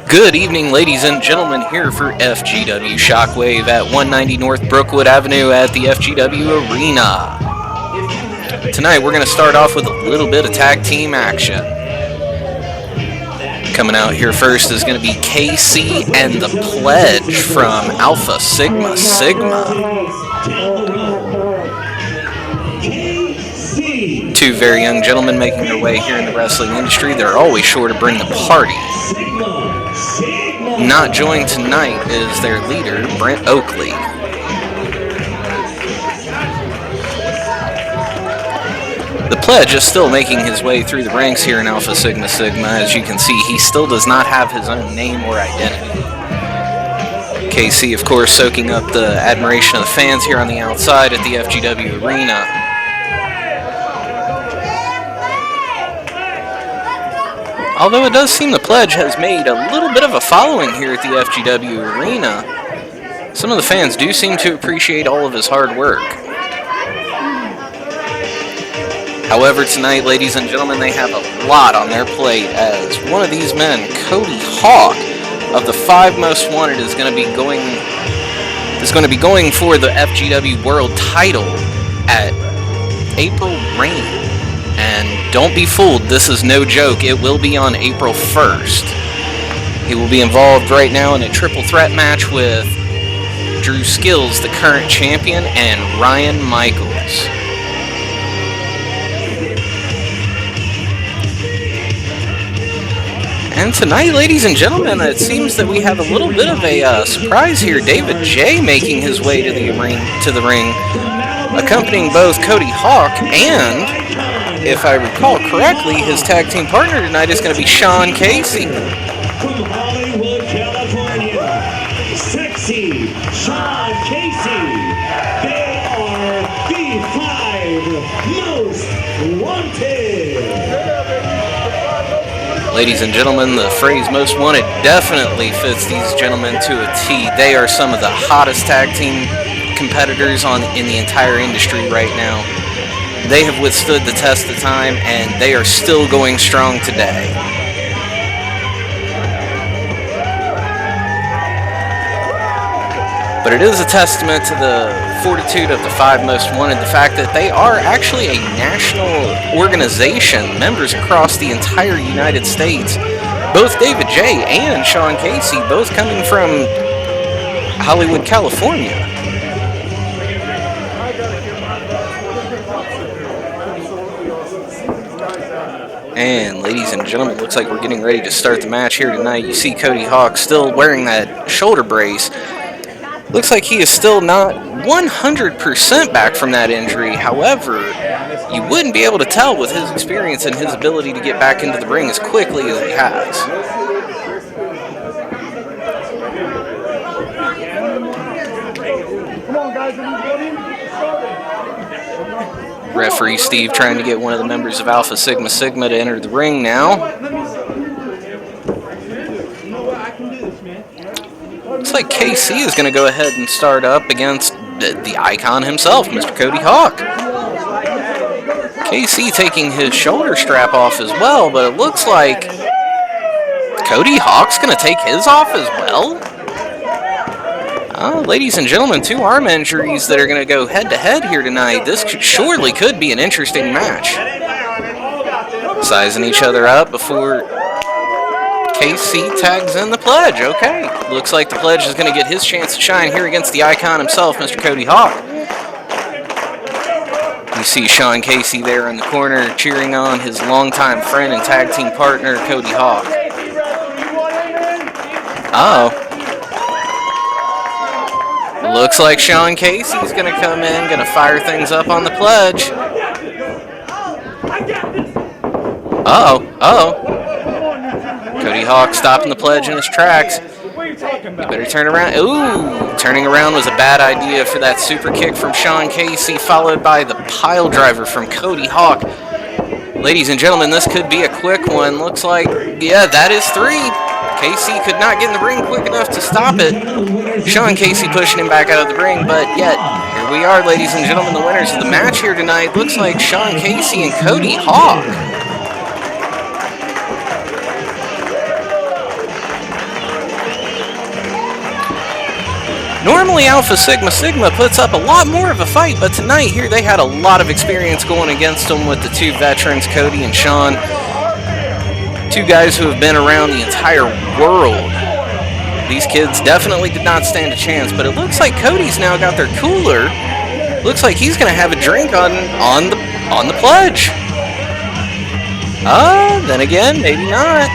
Good evening, ladies and gentlemen, here for FGW Shockwave at 190 North Brookwood Avenue at the FGW Arena. Tonight we're going to start off with a little bit of tag team action. Coming out here first is going to be KC and the Pledge from Alpha Sigma Sigma. Two very young gentlemen making their way here in the wrestling industry. They're always sure to bring the party. Not joining tonight is their leader, Brent Oakley. The Pledge is still making his way through the ranks here in Alpha Sigma Sigma. As you can see, he still does not have his own name or identity. KC, of course, soaking up the admiration of the fans here on the outside at the FGW Arena. Although it does seem the Pledge has made a little bit of a following here at the FGW Arena, some of the fans do seem to appreciate all of his hard work. However, tonight, ladies and gentlemen, they have a lot on their plate as one of these men, Cody Hawk, of the 5 Most Wanted, is going to be going for the FGW World Title at April Reign. And don't be fooled, this is no joke, it will be on April 1st. He will be involved right now in a triple threat match with Drew Skills, the current champion, and Ryan Michaels. And tonight, ladies and gentlemen, it seems that we have a little bit of a surprise here. David J making his way to the ring, accompanying both Cody Hawk and, if I recall correctly, his tag team partner tonight is going to be Sean Casey. From Hollywood, California, sexy Sean Casey. They are the 5 Most Wanted. Ladies and gentlemen, the phrase Most Wanted definitely fits these gentlemen to a T. They are some of the hottest tag team competitors in the entire industry right now. They have withstood the test of time, and they are still going strong today. But it is a testament to the fortitude of the 5 Most Wanted, the fact that they are actually a national organization, members across the entire United States. Both David J. and Sean Casey, both coming from Hollywood, California. And ladies and gentlemen, looks like we're getting ready to start the match here tonight. You see Cody Hawk still wearing that shoulder brace. Looks like he is still not 100% back from that injury. However, you wouldn't be able to tell with his experience and his ability to get back into the ring as quickly as he has. Come on, guys, Referee Steve trying to get one of the members of Alpha Sigma Sigma to enter the ring now. Looks like KC is going to go ahead and start up against the icon himself, Mr. Cody Hawk. KC taking his shoulder strap off as well, but it looks like Cody Hawk's going to take his off as well. Ladies and gentlemen, 2 arm injuries that are going to go head-to-head here tonight. This surely could be an interesting match. Sizing each other up before KC tags in the Pledge. Okay, looks like the Pledge is going to get his chance to shine here against the icon himself, Mr. Cody Hawk. You see Sean Casey there in the corner cheering on his longtime friend and tag team partner, Cody Hawk. Uh-oh. Looks like Sean Casey's going to come in, going to fire things up on the Pledge. Cody Hawk stopping the Pledge in his tracks. You better turn around. Ooh, turning around was a bad idea for that super kick from Sean Casey, followed by the pile driver from Cody Hawk. Ladies and gentlemen, this could be a quick one. Looks like, yeah, that is 3. KC could not get in the ring quick enough to stop it. Sean Casey pushing him back out of the ring, but yet, here we are, ladies and gentlemen, the winners of the match here tonight. Looks like Sean Casey and Cody Hawk. Normally Alpha Sigma Sigma puts up a lot more of a fight, but tonight here they had a lot of experience going against them with the two veterans, Cody and Sean. Two guys who have been around the entire world. These kids definitely did not stand a chance, but it looks like Cody's now got their cooler. Looks like he's going to have a drink on the pledge. Then again, maybe not.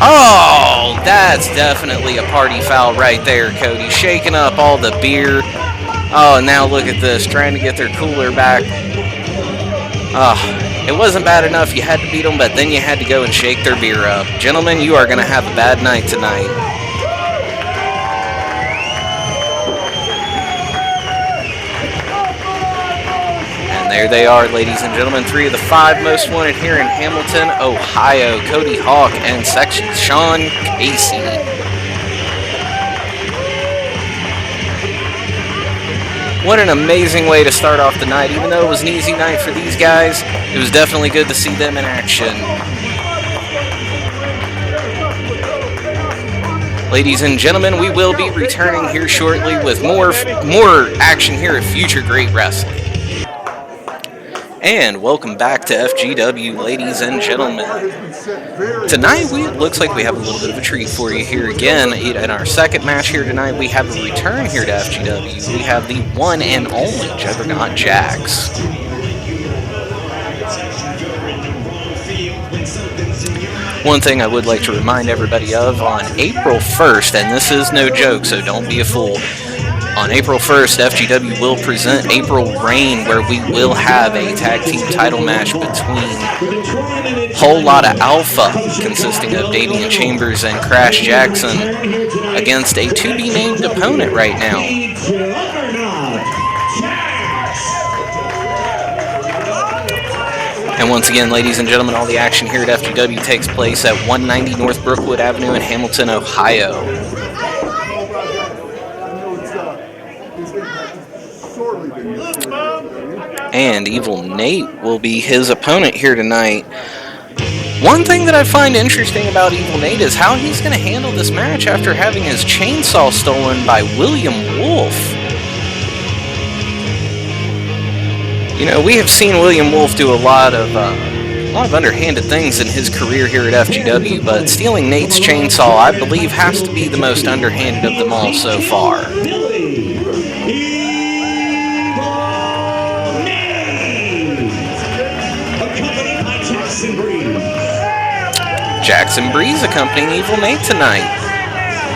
Oh, that's definitely a party foul right there, Cody. Shaking up all the beer. Oh, and now look at this, trying to get their cooler back. Oh, it wasn't bad enough you had to beat them, but then you had to go and shake their beer up. Gentlemen, you are going to have a bad night tonight. There they are, ladies and gentlemen, 3 of the 5 most wanted here in Hamilton, Ohio. Cody Hawk and Sean Casey. What an amazing way to start off the night. Even though it was an easy night for these guys, it was definitely good to see them in action. Ladies and gentlemen, we will be returning here shortly with more action here at Future Great Wrestling. And welcome back to FGW, ladies and gentlemen. Tonight, it looks like we have a little bit of a treat for you here again. In our second match here tonight, we have a return here to FGW. We have the one and only Juggernaut Jax. One thing I would like to remind everybody of, on April 1st, and this is no joke, so don't be a fool. On April 1st, FGW will present April Reign, where we will have a tag team title match between Whole Lotta Alpha, consisting of Damian Chambers and Crash Jackson, against a to-be-named opponent right now. And once again, ladies and gentlemen, all the action here at FGW takes place at 190 North Brookwood Avenue in Hamilton, Ohio. And Evil Nate will be his opponent here tonight. One thing that I find interesting about Evil Nate is how he's going to handle this match after having his chainsaw stolen by William Wolf. You know, we have seen William Wolf do a lot of underhanded things in his career here at FGW, but stealing Nate's chainsaw, I believe, has to be the most underhanded of them all so far. Jackson Breeze accompanying Evil Nate tonight.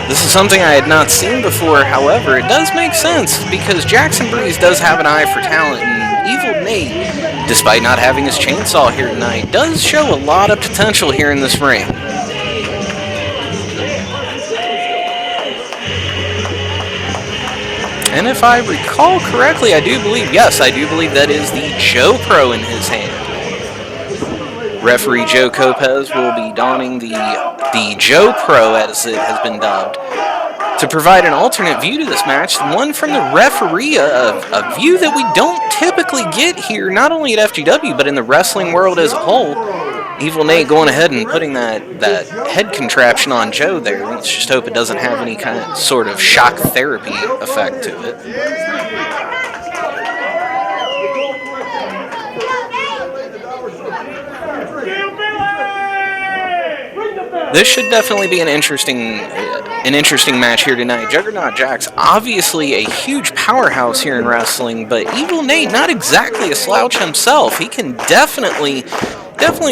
This is something I had not seen before, however, it does make sense because Jackson Breeze does have an eye for talent, and Evil Nate, despite not having his chainsaw here tonight, does show a lot of potential here in this ring. And if I recall correctly, I do believe that is the Joe Pro in his hand. Referee Joe Lopez will be donning the Joe Pro, as it has been dubbed, to provide an alternate view to this match, one from the referee, a view that we don't typically get here, not only at FGW, but in the wrestling world as a whole. Evil Nate going ahead and putting that head contraption on Joe there. Let's just hope it doesn't have any kind of sort of shock therapy effect to it. This should definitely be an interesting match here tonight. Juggernaut Jax, obviously a huge powerhouse here in wrestling, but Evil Nate, not exactly a slouch himself. He can definitely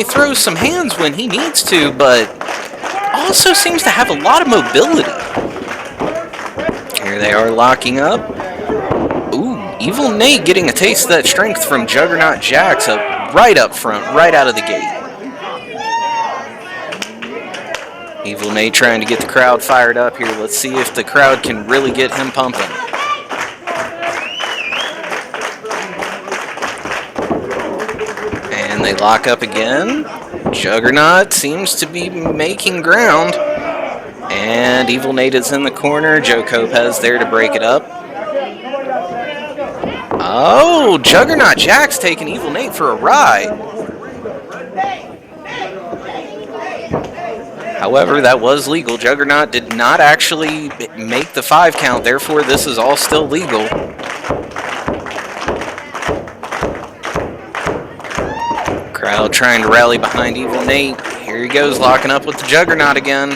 throw some hands when he needs to, but also seems to have a lot of mobility. Here they are locking up. Ooh, Evil Nate getting a taste of that strength from Juggernaut Jax right up front, right out of the gate. Evil Nate trying to get the crowd fired up here. Let's see if the crowd can really get him pumping. And they lock up again. Juggernaut seems to be making ground. And Evil Nate is in the corner. Joe Lopez there to break it up. Oh, Juggernaut Jax taking Evil Nate for a ride. However, that was legal. Juggernaut did not actually make the 5 count, therefore this is all still legal. Crowd trying to rally behind Evil Nate. Here he goes, locking up with the Juggernaut again.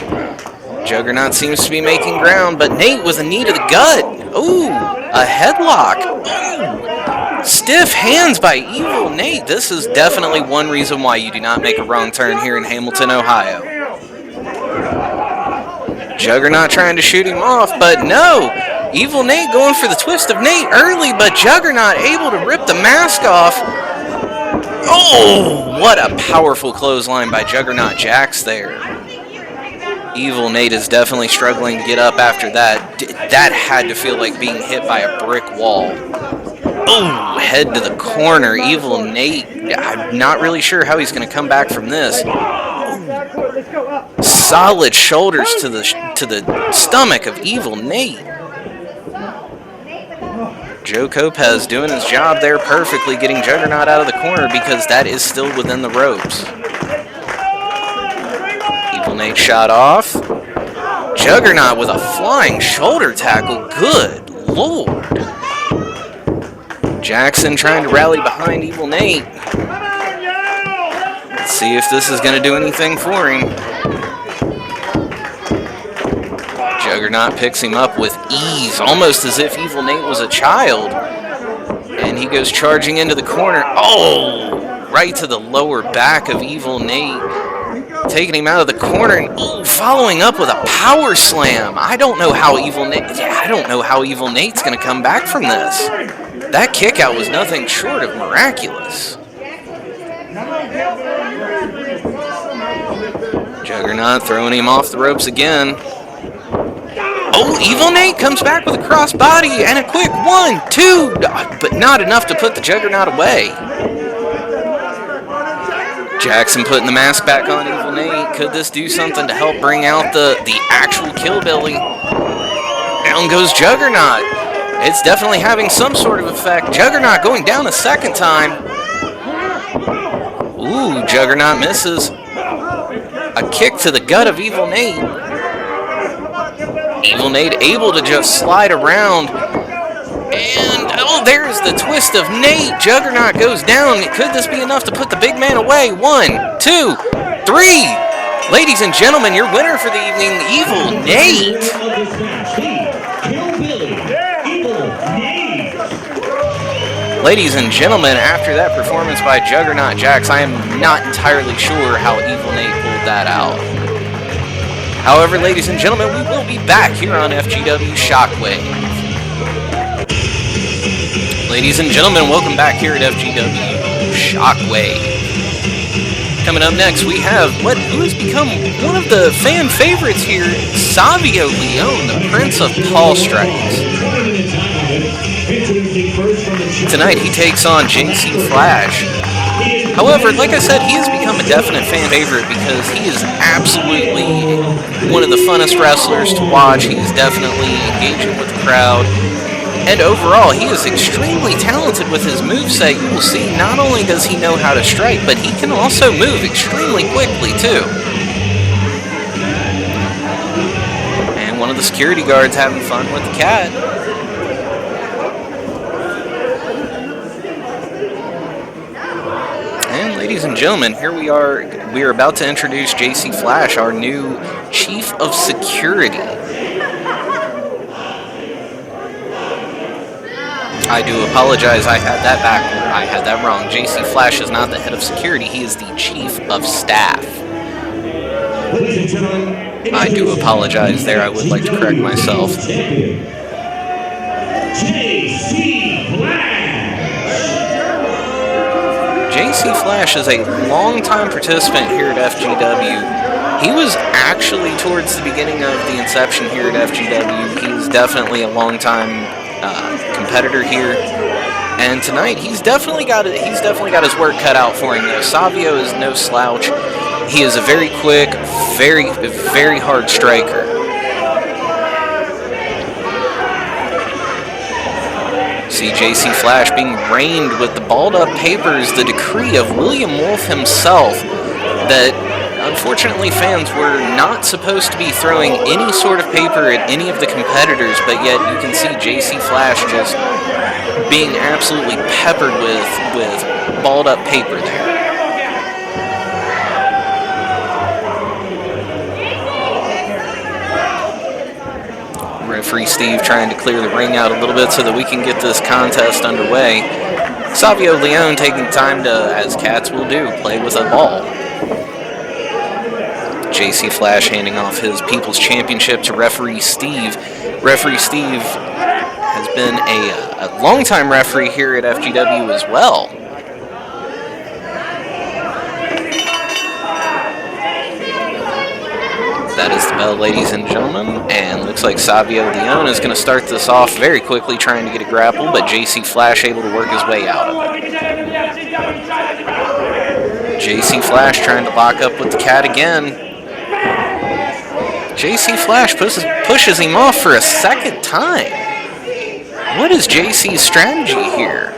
Juggernaut seems to be making ground, but Nate with a knee to the gut. Ooh, a headlock. Ooh. Stiff hands by Evil Nate. This is definitely one reason why you do not make a wrong turn here in Hamilton, Ohio. Juggernaut trying to shoot him off, but no. Evil Nate going for the twist of Nate early, but Juggernaut able to rip the mask off. Oh, what a powerful clothesline by Juggernaut Jax there. Evil Nate is definitely struggling to get up after that. That had to feel like being hit by a brick wall. Oh, head to the corner. Evil Nate, I'm not really sure how he's going to come back from this. Solid shoulders to the stomach of Evil Nate. Joe Lopez doing his job there perfectly, getting Juggernaut out of the corner because that is still within the ropes. Evil Nate shot off. Juggernaut with a flying shoulder tackle. Good Lord. Jackson trying to rally behind Evil Nate. Let's see if this is going to do anything for him. Juggernaut picks him up with ease, almost as if Evil Nate was a child. And he goes charging into the corner. Oh, right to the lower back of Evil Nate. Taking him out of the corner and following up with a power slam. I don't know how Evil Nate's going to come back from this. That kick out was nothing short of miraculous. Juggernaut throwing him off the ropes again. Oh, Evil Nate comes back with a crossbody and a quick 1, 2, but not enough to put the Juggernaut away. Jackson putting the mask back on Evil Nate. Could this do something to help bring out the actual Killbilly? Down goes Juggernaut. It's definitely having some sort of effect. Juggernaut going down a second time. Ooh, Juggernaut misses. A kick to the gut of Evil Nate. Evil Nate able to just slide around. And, oh, there's the twist of Nate. Juggernaut goes down. Could this be enough to put the big man away? 1, 2, 3. Ladies and gentlemen, your winner for the evening, Evil Nate. Ladies and gentlemen, after that performance by Juggernaut Jax, I am not entirely sure how Evil Nate pulled that out. However, ladies and gentlemen, we will be back here on FGW Shockwave. Ladies and gentlemen, welcome back here at FGW Shockwave. Coming up next, we have who has become one of the fan favorites here, Savio Leone, the Prince of Paul Strikes. Tonight, he takes on JC Flash. However, like I said, he has become a definite fan favorite because he is absolutely one of the funnest wrestlers to watch. He is definitely engaging with the crowd. And overall, he is extremely talented with his moveset. You will see, not only does he know how to strike, but he can also move extremely quickly, too. And one of the security guards having fun with the cat. And ladies and gentlemen, here we are. We are about to introduce JC Flash, our new Chief of Security. I do apologize, I had that backward. I had that wrong. JC Flash is not the head of security, he is the Chief of Staff. I do apologize there, I would like to correct myself. JC Flash is a longtime participant here at FGW. He was actually towards the beginning of the inception here at FGW. He's definitely a longtime competitor here, and tonight he's definitely got his work cut out for him. Though Savio is no slouch. He is a very quick, very hard striker. See JC Flash being reigned with the balled up papers, the decree of William Wolfe himself, that Unfortunately, fans were not supposed to be throwing any sort of paper at any of the competitors, but yet you can see JC Flash just being absolutely peppered with balled up paper there. Referee Steve trying to clear the ring out a little bit so that we can get this contest underway. Savio Leone taking time to, as cats will do, play with a ball. JC Flash handing off his People's Championship to Referee Steve. Referee Steve has been a longtime referee here at FGW as well. That is the bell, ladies and gentlemen, and looks like Savio Leone is going to start this off very quickly trying to get a grapple, but JC Flash able to work his way out of it. JC Flash trying to lock up with the cat again. JC Flash pushes him off for a second time. What is JC's strategy here?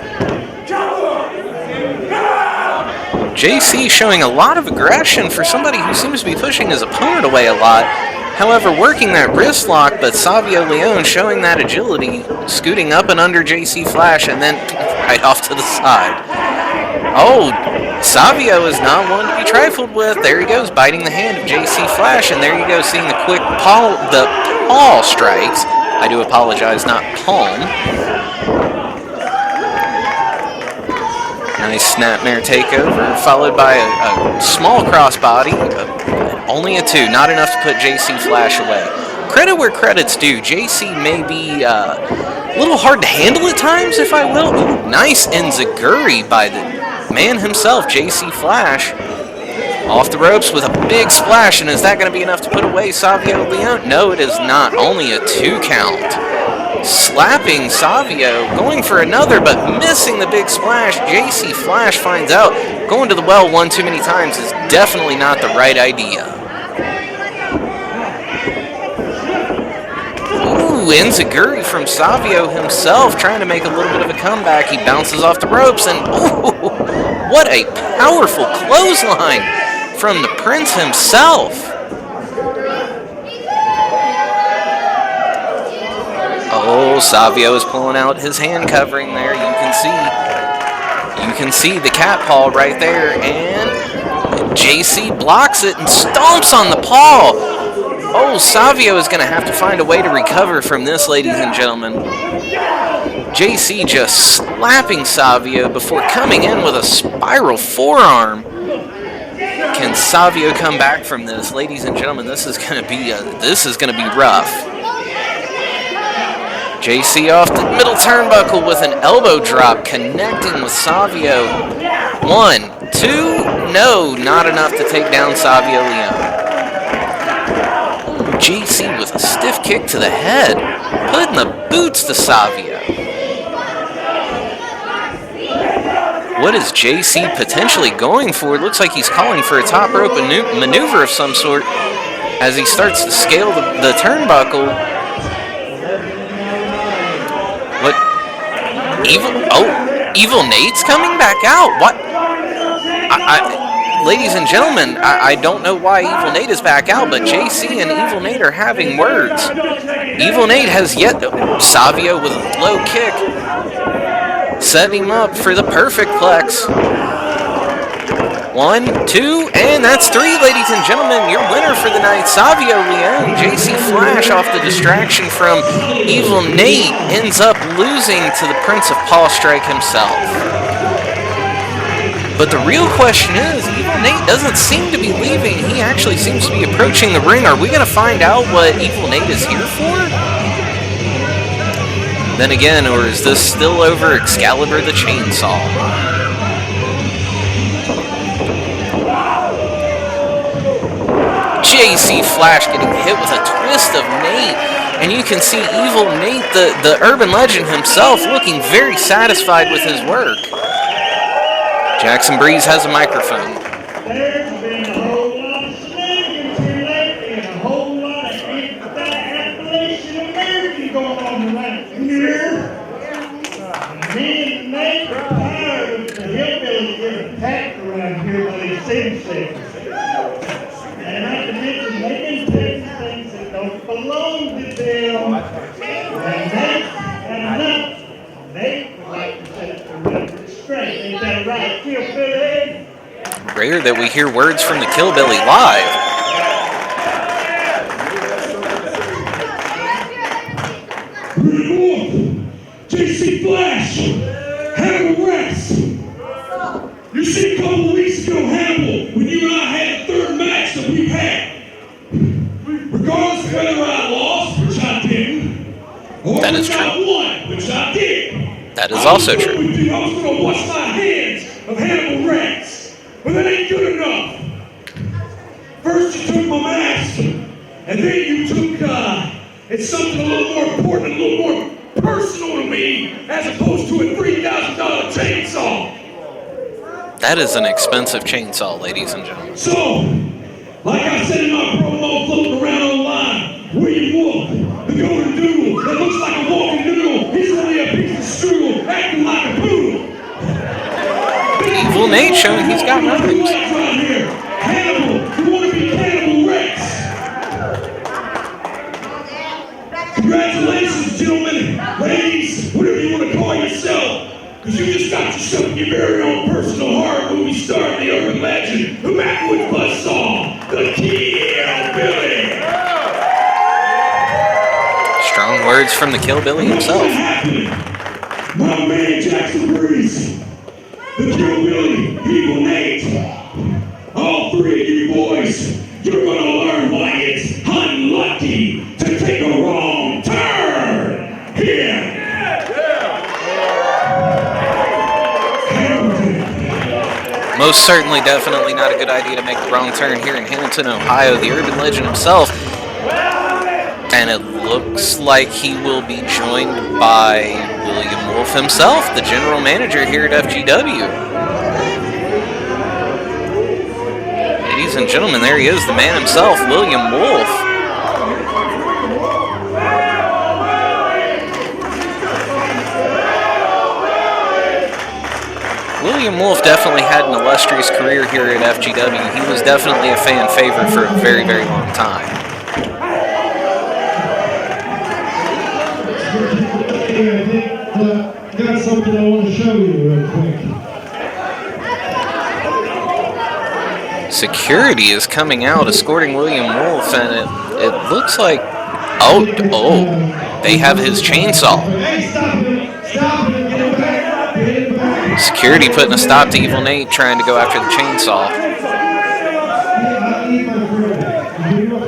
JC showing a lot of aggression for somebody who seems to be pushing his opponent away a lot. However, working that wrist lock, but Savio Leone showing that agility, scooting up and under JC Flash and then right off to the side. Oh, Savio is not one to be trifled with. There he goes, biting the hand of JC Flash, and there you go, seeing the quick paw strikes. I do apologize, not palm. Nice snapmare takeover, followed by a small crossbody. Only a 2, not enough to put JC Flash away. Credit where credit's due. JC may be a little hard to handle at times, if I will. Ooh, nice enziguri by the man himself, JC Flash. Off the ropes with a big splash, and is that going to be enough to put away Savio Leone? No, it is not. Only a 2 count. Slapping Savio, going for another, but missing the big splash. JC Flash finds out going to the well one too many times is definitely not the right idea. Ooh, enziguri from Savio himself, trying to make a little bit of a comeback. He bounces off the ropes, and ooh, what a powerful clothesline from the Prince himself. Oh, Savio is pulling out his hand covering there. You can see the cat paw right there, and JC blocks it and stomps on the paw. Oh, Savio is going to have to find a way to recover from this, ladies and gentlemen. JC just slapping Savio before coming in with a spiral forearm. Can Savio come back from this, ladies and gentlemen? This is going to be rough. JC off the middle turnbuckle with an elbow drop, connecting with Savio. 1, 2, no, not enough to take down Savio Leone. JC with a stiff kick to the head, putting the boots to Savio. What is JC potentially going for? It looks like he's calling for a top rope maneuver of some sort as he starts to scale the turnbuckle. What? Evil Nate's coming back out. What? Ladies and gentlemen, I don't know why Evil Nate is back out, but JC and Evil Nate are having words. Evil Nate has yet Savio with a low kick, setting him up for the perfect plex. 1, 2, and that's 3, ladies and gentlemen. Your winner for the night, Savio Leone. JC Flash, off the distraction from Evil Nate, ends up losing to the Prince of Paw Strike himself. But the real question is, Evil Nate doesn't seem to be leaving. He actually seems to be approaching the ring. Are we going to find out what Evil Nate is here for? Then again, or is this still over Excalibur the Chainsaw? JC Flash getting hit with a twist of Nate, and you can see Evil Nate, the urban legend himself, looking very satisfied with his work. Jackson Breeze has a microphone. There's been a whole lot of shenanigans here lately and a whole lot of anti-Appalachian American going on around here. Me and Nate are tired of the hillbillies getting attacked around here by these city safes. And not to mention, they can take things that don't belong to them. And Nate and enough. Nate would like to set the record straight. Ain't that right, Hillbilly? Rare that we hear words from the Killbilly live. JC Flash, Hannibal Rex. You see a couple of weeks ago, Hannibal, when you and I had the third match that we've had. Regardless of whether I lost, which I didn't, or That is whether I true. won, which I did. That is also true. I was going to wash my hands of Hannibal Rex, but that ain't good enough. First you took my mask, and then you took, it's something a little more important, a little more personal to me, as opposed to a $3,000 chainsaw. That is an expensive chainsaw, ladies and gentlemen. So, like I said in my promo floating around online, William Wolf, the golden doodle that looks like a walking noodle, he's only a piece of strudel acting like a poodle. Evil Nate showing he's got rhymes. Hannibal, you want to be Cannibal Rex? Congratulations, gentlemen, ladies, whatever you want to call yourself, because you just got yourself your very own personal horror movie star, the urban legend, the Magnus buzzsaw, the Killbilly. Strong words from the Killbilly himself. My man Jackson Breeze, the Killbilly, Evil Nate, all three of you boys, you're gonna learn why it's unlucky to take a wrong turn here. Most certainly, definitely not a good idea to make the wrong turn here in Hamilton, Ohio. The urban legend himself. And it looks like he will be joined by William Wolf himself, the general manager here at FGW. Ladies and gentlemen, there he is, the man himself, William Wolf. William Wolf definitely had an illustrious career here at FGW. He was definitely a fan favorite for a very, very long time. I got something I want to show you real quick. Security is coming out, escorting William Wolf, and it looks like, oh, they have his chainsaw. Hey, stop him! Stop him! Get him back! Get him back! Security putting a stop to Evil Nate trying to go after the chainsaw. I need my friend back. Give me my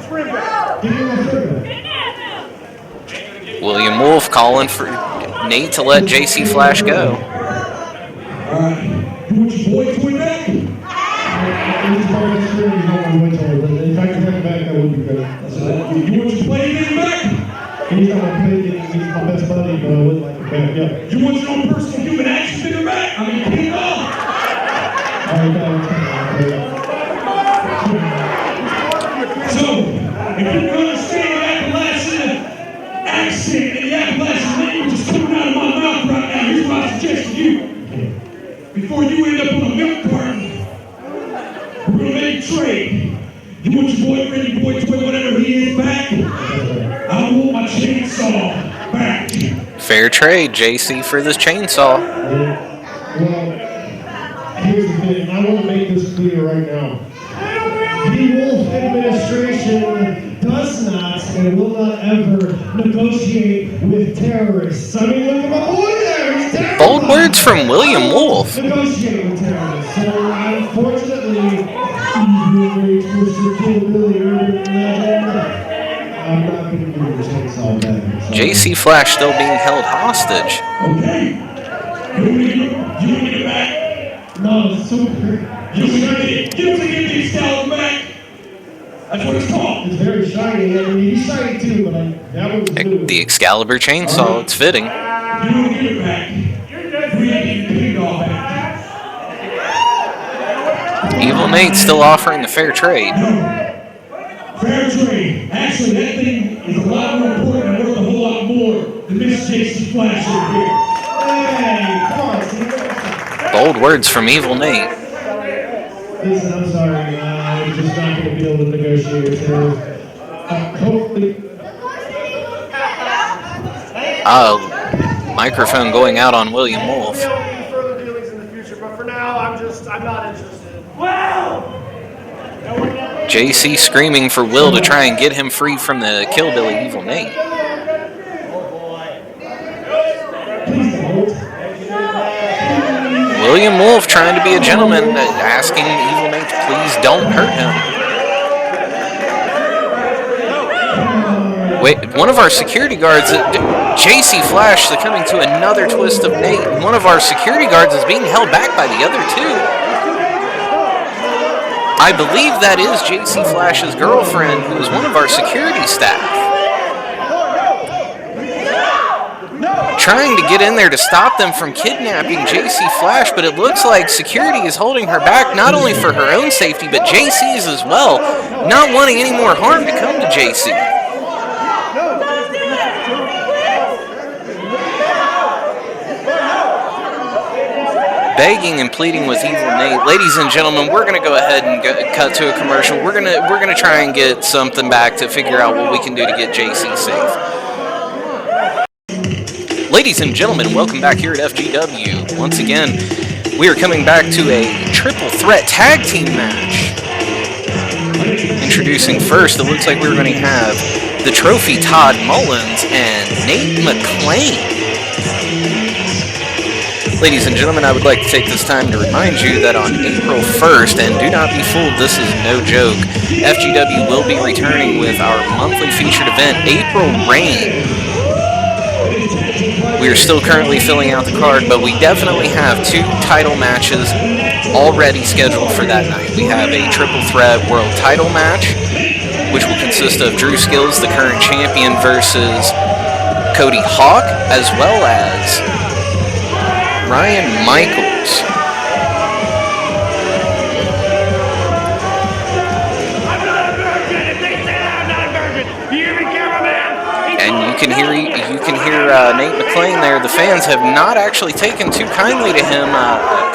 friend back. Give me my friend back. William Wolf calling for Nate to let JC Flash go. Alright, you want your boy to back? In fact, if I come back, that would be good. You want your play to back? He's not my play, he's my best buddy, but I would like him back, yeah. You want your own personal human action figure back? I mean, King Kong. Alright, So, if you can understand the Appalachian accent and the Appalachian language is coming out of my mouth right now, here's what I suggest to you. Before you end up on a milk carton, we're gonna make a trade. You want your boyfriend, your boy toy, whatever he is back? I want my chainsaw back. Fair trade, JC, for this chainsaw. Well, here's the thing, I want to make this clear right now. The Wolf administration does not and will not ever negotiate with terrorists. I mean, look at my boy there, he's terrorist. Bold words from William Wolf. Negotiate with terrorists. So, unfortunately, Mr. Killbilly, urban legend, I'm not going to do the chainsaw back. JC Flash still being held hostage. Okay. You want me to get back? No, it's super. You want to get these scalps back? That's what it's called. It's very shiny. I mean, he's shiny too, but that was new. The Excalibur chainsaw, it's fitting. You want to get it back? We ain't getting the pig off back. Evil Nate still offering a fair trade. No. Fair trade. Actually, that thing is a lot more important and worth a whole lot more than Miss JC Flash over here. Hey, come on, Steve. Bold words from Evil Nate. Listen, I'm sorry. I'm just not going to be able to negotiate with her. Hopefully. Microphone going out on William Wolf. Further dealings in the future, but for now, I'm not interested. Wow! JC screaming for Will to try and get him free from the Killbilly Evil Nate. William Wolf trying to be a gentleman, asking Evil Nate to please don't hurt him. Wait, one of our security guards, JC Flash, succumbing to another twist of Nate. One of our security guards is being held back by the other two. I believe that is JC Flash's girlfriend, who is one of our security staff. Trying to get in there to stop them from kidnapping JC Flash, but it looks like security is holding her back, not only for her own safety, but JC's as well, not wanting any more harm to come to JC. Begging and pleading with Evil Nate. Ladies and gentlemen, we're going to go ahead and cut to a commercial. We're gonna try and get something back to figure out what we can do to get JC safe. Ladies and gentlemen, welcome back here at FGW. Once again, we are coming back to a triple threat tag team match. Introducing first, it looks like we're going to have the Trophy Todd Mullins and Nate McClain. Ladies and gentlemen, I would like to take this time to remind you that on April 1st, and do not be fooled, this is no joke, FGW will be returning with our monthly featured event, April Rain. We are still currently filling out the card, but we definitely have 2 title matches already scheduled for that night. We have a triple threat world title match, which will consist of Drew Skills, the current champion, versus Cody Hawk, as well as Ryan Michaels. And you can hear Nate McClain there. The fans have not actually taken too kindly to him,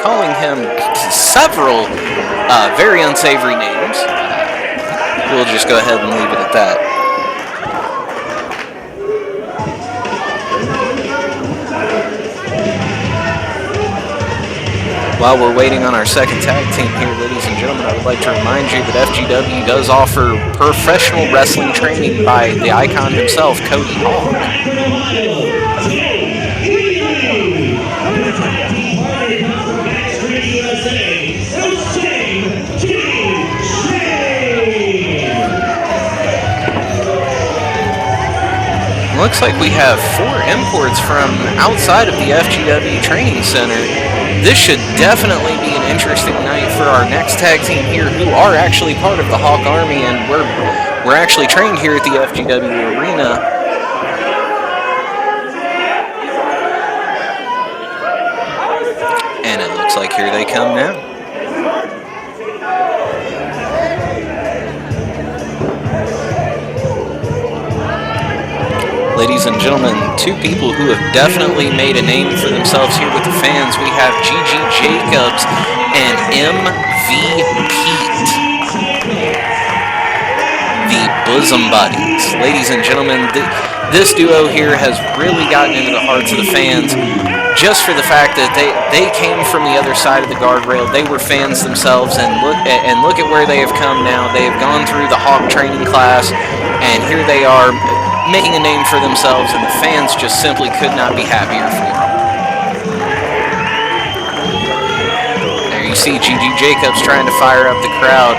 calling him several very unsavory names. We'll just go ahead and leave it at that. While we're waiting on our second tag team here, ladies and gentlemen, I would like to remind you that FGW does offer professional wrestling training by the icon himself, Cody Hawk. Looks like we have 4 imports from outside of the FGW Training Center. This should definitely be an interesting night for our next tag team here, who are actually part of the Hawk Army, and we're actually trained here at the FGW Arena. And it looks like here they come now. Ladies and gentlemen, 2 people who have definitely made a name for themselves here with the fans. We have Gigi Jacobs and MV Pete, the Bosom Buddies. Ladies and gentlemen, this duo here has really gotten into the hearts of the fans just for the fact that they came from the other side of the guardrail. They were fans themselves, and look at where they have come now. They have gone through the Hawk training class, and here they are, making a name for themselves, and the fans just simply could not be happier for them. There you see Gigi Jacobs trying to fire up the crowd.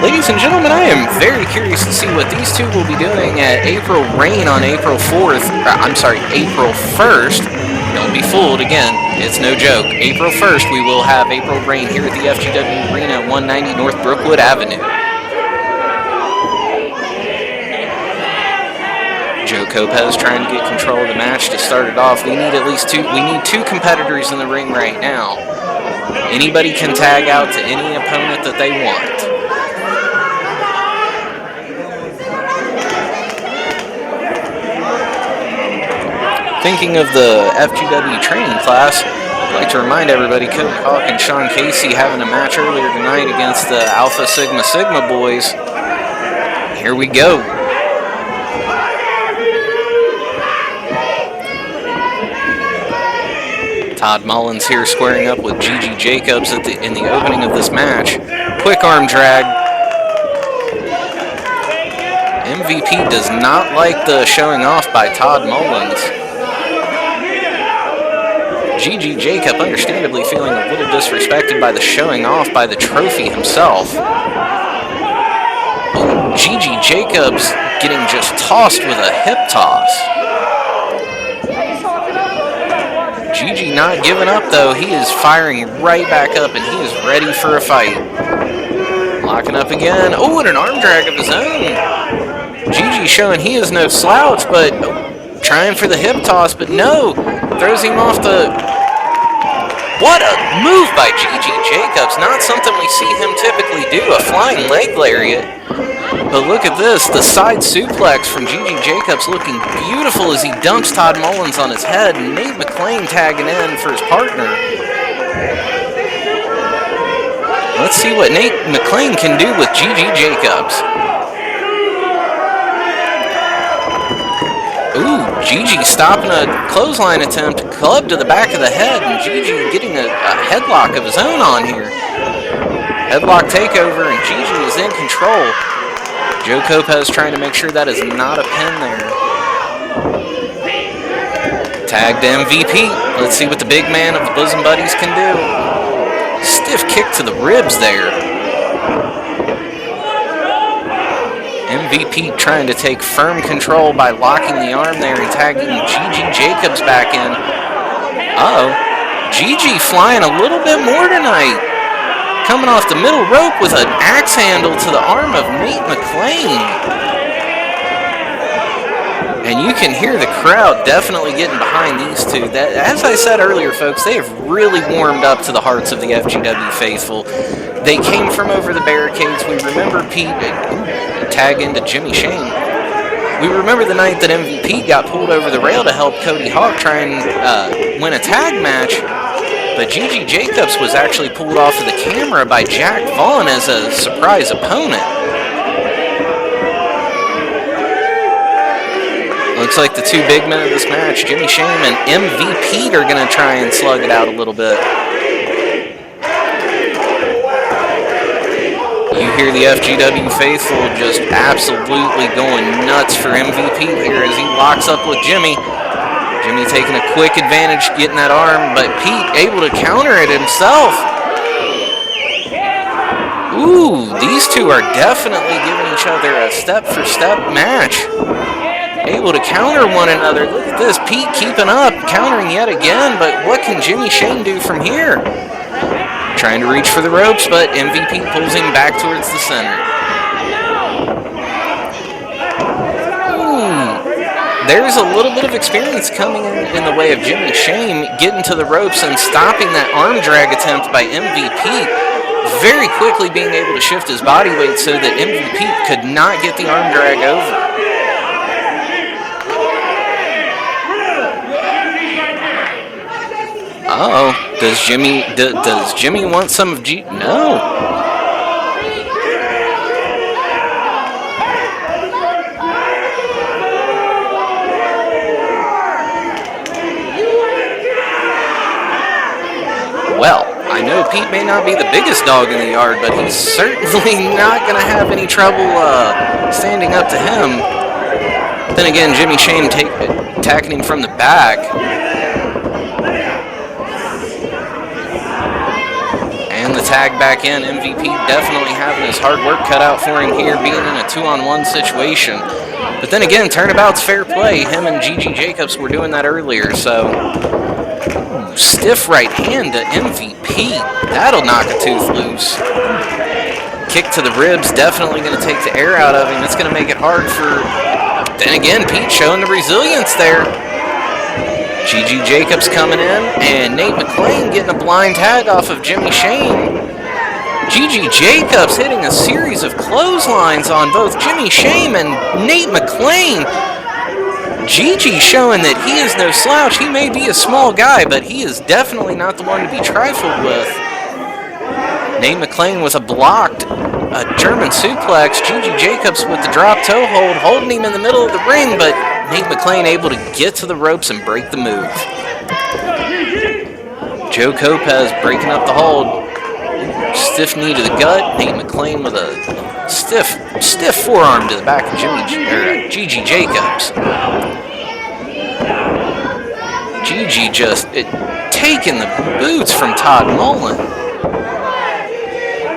Ladies and gentlemen, I am very curious to see what these 2 will be doing at April Rain on April 4th. April 1st. Don't be fooled, again, it's no joke. April 1st, we will have April Rain here at the FGW Arena at 190 North Brookwood Avenue. Joe Lopez trying to get control of the match to start it off. We need at least 2 competitors in the ring right now. Anybody can tag out to any opponent that they want. Thinking of the FGW training class, I'd like to remind everybody, Cody Hawk and Sean Casey having a match earlier tonight against the Alpha Sigma Sigma boys. Here we go. Todd Mullins here squaring up with Gigi Jacobs in the opening of this match. Quick arm drag. MVP does not like the showing off by Todd Mullins. Gigi Jacob understandably feeling a little disrespected by the showing off by the trophy himself. Gigi Jacobs getting just tossed with a hip toss. Gigi not giving up though. He is firing right back up and he is ready for a fight. Locking up again. Oh, and an arm drag of his own. Gigi showing he is no slouch, but trying for the hip toss, but no. Throws him off the... What a move by Gigi Jacobs. Not something we see him typically do, a flying leg lariat. But look at this, the side suplex from Gigi Jacobs looking beautiful as he dunks Todd Mullins on his head, and Nate McClain tagging in for his partner. Let's see what Nate McClain can do with Gigi Jacobs. Ooh, Gigi stopping a clothesline attempt, club to the back of the head, and Gigi getting a headlock of his own on here. Headlock takeover, and Gigi is in control. Joe Lopez trying to make sure that is not a pin there. Tag to MVP. Let's see what the big man of the Bosom Buddies can do. Stiff kick to the ribs there. MVP trying to take firm control by locking the arm there and tagging Gigi Jacobs back in. Uh-oh. Gigi flying a little bit more tonight. Coming off the middle rope with an axe handle to the arm of Nate McClain. And you can hear the crowd definitely getting behind these two. As I said earlier, folks, they have really warmed up to the hearts of the FGW faithful. They came from over the barricades. We remember Pete tag into Jimmy Shane. We remember the night that MVP got pulled over the rail to help Cody Hawk try and win a tag match. But Gigi Jacobs was actually pulled off of the camera by Jack Vaughn as a surprise opponent. Looks like the two big men of this match, Jimmy Shane and MVP, are going to try and slug it out a little bit. You hear the FGW faithful just absolutely going nuts for MVP here as he locks up with Jimmy. Jimmy taking a quick advantage, getting that arm, but Pete able to counter it himself. Ooh, these two are definitely giving each other a step-for-step match. Able to counter one another. Look at this, Pete keeping up, countering yet again, but what can Jimmy Shane do from here? Trying to reach for the ropes, but MVP pulls him back towards the center. There's a little bit of experience coming in the way of Jimmy Shane getting to the ropes and stopping that arm drag attempt by MVP. Very quickly being able to shift his body weight so that MVP could not get the arm drag over. Uh-oh. Does Jimmy want some of G? No. Well, I know Pete may not be the biggest dog in the yard, but he's certainly not going to have any trouble standing up to him. Then again, Jimmy Shane attacking him from the back. And the tag back in. MVP definitely having his hard work cut out for him here, being in a 2-on-1 situation. But then again, turnabout's fair play. Him and Gigi Jacobs were doing that earlier, so... Stiff right hand to MVP. That'll knock a tooth loose. Kick to the ribs, definitely going to take the air out of him. It's going to make it hard for... Then again, Pete showing the resilience there. Gigi Jacobs coming in, and Nate McClain getting a blind tag off of Jimmy Shane. Gigi Jacobs hitting a series of clotheslines on both Jimmy Shane and Nate McClain. Gigi showing that he is no slouch. He may be a small guy, but he is definitely not the one to be trifled with. Nate McClain with a blocked German suplex. Gigi Jacobs with the drop toe hold, holding him in the middle of the ring, but Nate McClain able to get to the ropes and break the move. Joe Lopez breaking up the hold. Stiff knee to the gut. Nate McClain with a stiff forearm to the back of Gigi Jacobs. Gigi just taking the boots from Todd Mullen.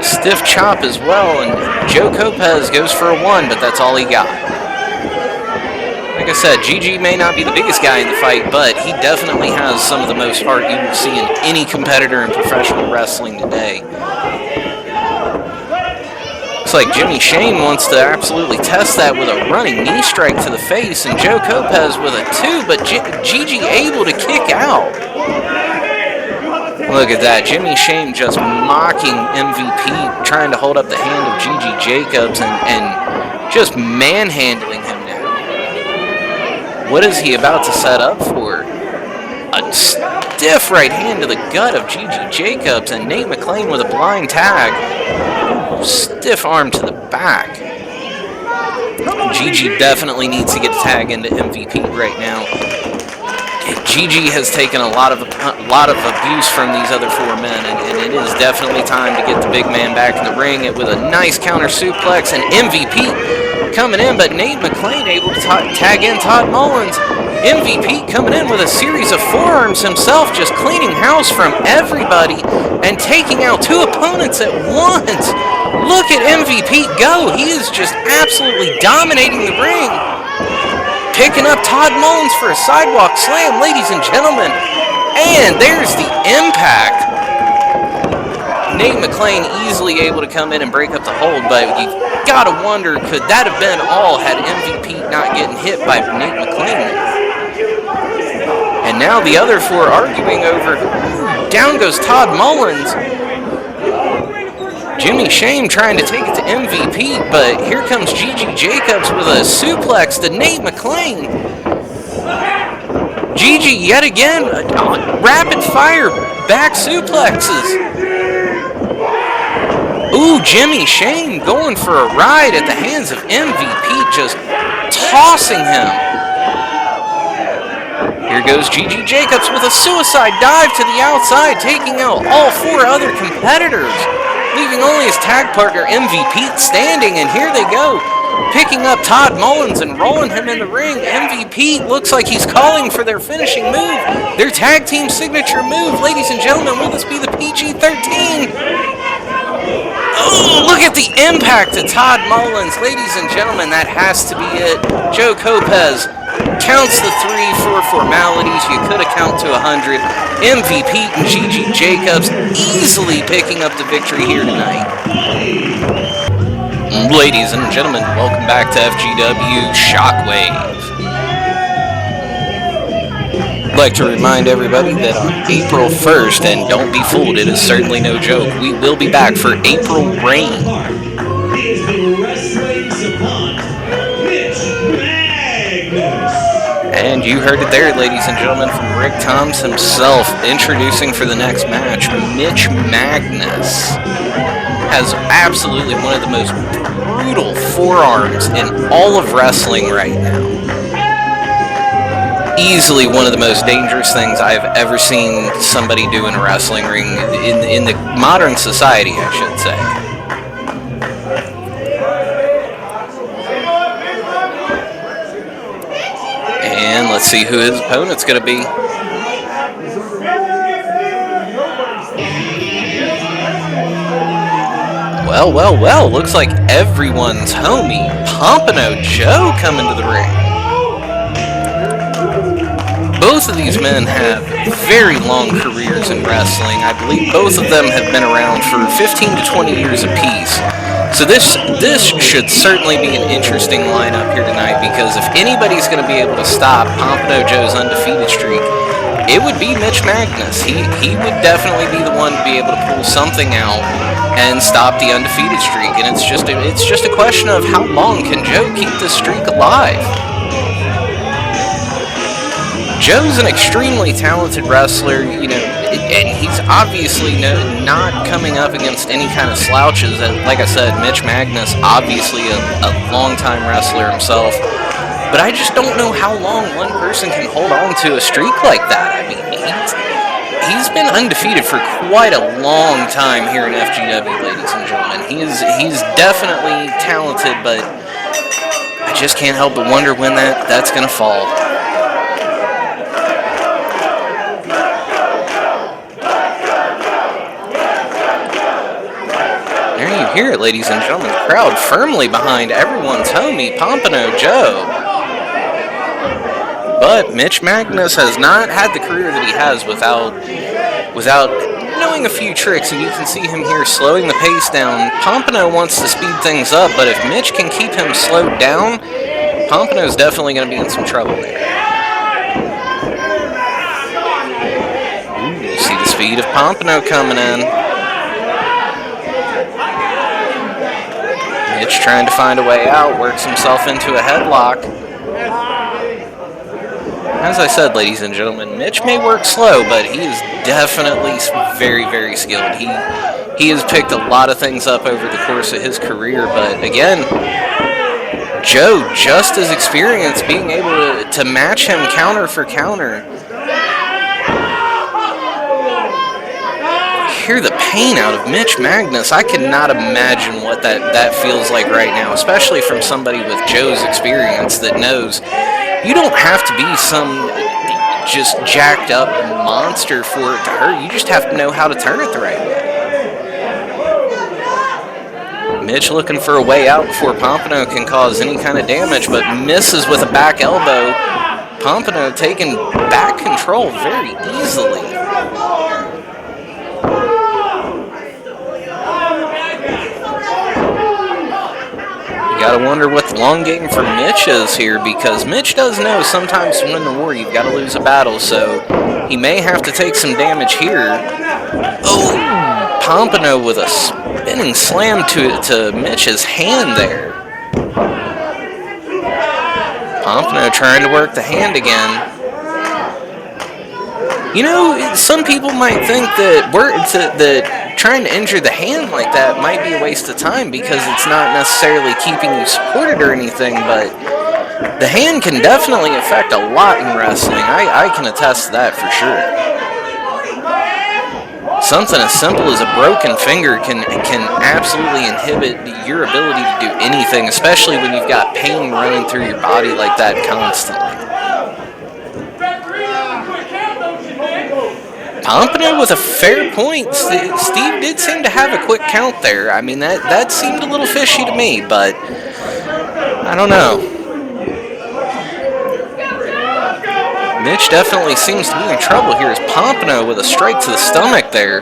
Stiff chop as well, and Joe Lopez goes for a 1, but that's all he got. Like I said, Gigi may not be the biggest guy in the fight, but he definitely has some of the most heart you will see in any competitor in professional wrestling today. Looks like Jimmy Shane wants to absolutely test that with a running knee strike to the face, and Joe Lopez with a 2, but Gigi able to kick out. Look at that, Jimmy Shane just mocking MVP, trying to hold up the hand of Gigi Jacobs and just manhandling him now. What is he about to set up for? A stiff right hand to the gut of Gigi Jacobs, and Nate McClain with a blind tag. Stiff arm to the back. Gigi definitely needs to get a tag into MVP right now. Gigi has taken a lot of abuse from these other 4 men, and it is definitely time to get the big man back in the ring with a nice counter suplex, and MVP coming in, but Nate McClain able to tag in Todd Mullins. MVP coming in with a series of forearms himself, just cleaning house from everybody and taking out 2 opponents at once. Look at MVP go. He is just absolutely dominating the ring. Picking up Todd Mullins for a sidewalk slam, ladies and gentlemen. And there's the impact. Nate McClain easily able to come in and break up the hold, but you gotta wonder, could that have been all had MVP not getting hit by Nate McClain? And now the other 4 arguing over, down goes Todd Mullins. Jimmy Shane trying to take it to MVP, but here comes Gigi Jacobs with a suplex to Nate McClain. Gigi yet again, rapid fire back suplexes. Ooh, Jimmy Shane going for a ride at the hands of MVP, just tossing him. Here goes Gigi Jacobs with a suicide dive to the outside, taking out all 4 other competitors, leaving only his tag partner MVP standing, and here they go, picking up Todd Mullins and rolling him in the ring. MVP looks like he's calling for their finishing move, their tag team signature move. Ladies and gentlemen, will this be the PG-13? Oh, look at the impact to Todd Mullins. Ladies and gentlemen, that has to be it. Joe Lopez counts the 3 for formalities. You could have counted to 100. MVP and Gigi Jacobs easily picking up the victory here tonight. Ladies and gentlemen, welcome back to FGW Shockwave. I'd like to remind everybody that on April 1st, and don't be fooled, it is certainly no joke, we will be back for April Rain. He is the wrestling savant, Mitch Magnus. And you heard it there, ladies and gentlemen, from Rick Toms himself, introducing for the next match, Mitch Magnus. Has absolutely one of the most brutal forearms in all of wrestling right now. Easily one of the most dangerous things I've ever seen somebody do in a wrestling ring, in the modern society, I should say. And let's see who his opponent's going to be. Well, looks like everyone's homie, Pompano Joe, coming to the ring. Both of these men have very long careers in wrestling. I believe both of them have been around for 15 to 20 years apiece. So this should certainly be an interesting lineup here tonight, because if anybody's going to be able to stop Pompano Joe's undefeated streak, it would be Mitch Magnus. He would definitely be the one to be able to pull something out and stop the undefeated streak. And it's just a question of how long can Joe keep this streak alive. Joe's an extremely talented wrestler, you know, and he's obviously not coming up against any kind of slouches. And like I said, Mitch Magnus, obviously a long-time wrestler himself. But I just don't know how long one person can hold on to a streak like that. I mean, he's been undefeated for quite a long time here in FGW, ladies and gentlemen. He's definitely talented, but I just can't help but wonder when that's going to fall. There you hear it, ladies and gentlemen. The crowd firmly behind everyone's homie, Pompano Joe. But Mitch Magnus has not had the career that he has without knowing a few tricks, and you can see him here slowing the pace down. Pompano wants to speed things up, but if Mitch can keep him slowed down, Pompano's definitely going to be in some trouble there. Ooh, you see the speed of Pompano coming in. Mitch trying to find a way out, works himself into a headlock. As I said, ladies and gentlemen, Mitch may work slow, but he is definitely very, very skilled. He has picked a lot of things up over the course of his career, but again, Joe just as experienced, being able to match him counter for counter. Hear the pain out of Mitch Magnus. I cannot imagine what that feels like right now, especially from somebody with Joe's experience that knows you don't have to be some just jacked up monster for it to hurt. You just have to know how to turn it the right way. Mitch looking for a way out before Pompano can cause any kind of damage, but misses with a back elbow. Pompano taking back control very easily. Gotta wonder what the long game for Mitch is here, because Mitch does know sometimes to win the war you've got to lose a battle, so he may have to take some damage here. Oh, Pompano with a spinning slam to Mitch's hand there. Pompano trying to work the hand again. You know, some people might think that trying to injure the hand like that might be a waste of time because it's not necessarily keeping you supported or anything, but the hand can definitely affect a lot in wrestling. I can attest to that for sure. Something as simple as a broken finger can absolutely inhibit your ability to do anything, especially when you've got pain running through your body like that constantly. Pompano with a fair point. Steve did seem to have a quick count there. I mean, that seemed a little fishy to me, but I don't know. Mitch definitely seems to be in trouble here as Pompano with a strike to the stomach there.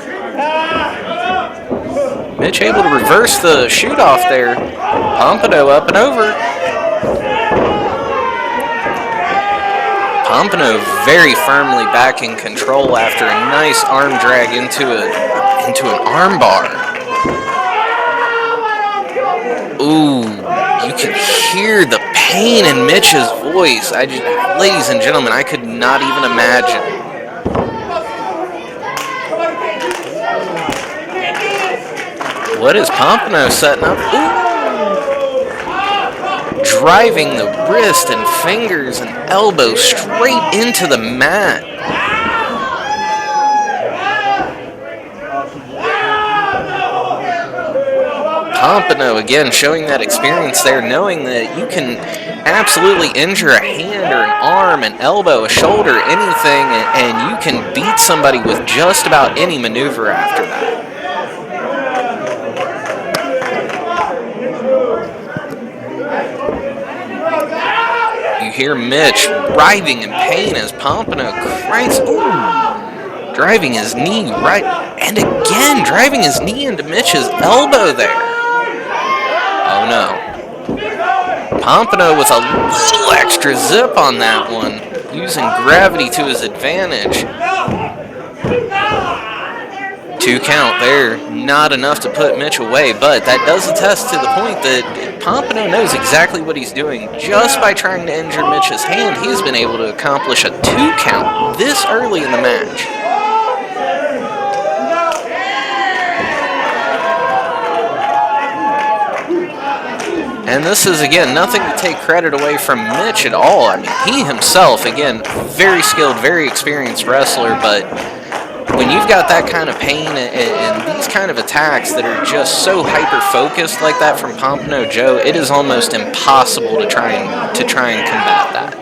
Mitch able to reverse the shoot-off there. Pompano up and over. Pompano very firmly back in control after a nice arm drag into an arm bar. Ooh, you can hear the pain in Mitch's voice. Ladies and gentlemen, I could not even imagine. What is Pompano setting up? Ooh. Driving the wrist and fingers and elbow straight into the mat. Pompano again showing that experience there, knowing that you can absolutely injure a hand or an arm, an elbow, a shoulder, anything, and you can beat somebody with just about any maneuver after that. You hear Mitch writhing in pain as Pompano cranks, driving his knee right, and again driving his knee into Mitch's elbow there. Oh no. Pompano with a little extra zip on that one, using gravity to his advantage. 2 count there, not enough to put Mitch away, but that does attest to the point that Pompano knows exactly what he's doing. Just by trying to injure Mitch's hand, he's been able to accomplish a 2 count this early in the match. And this is, again, nothing to take credit away from Mitch at all. I mean, he himself, again, very skilled, very experienced wrestler, but when you've got that kind of pain and these kind of attacks that are just so hyper-focused like that from Pompano Joe, it is almost impossible to try and combat that.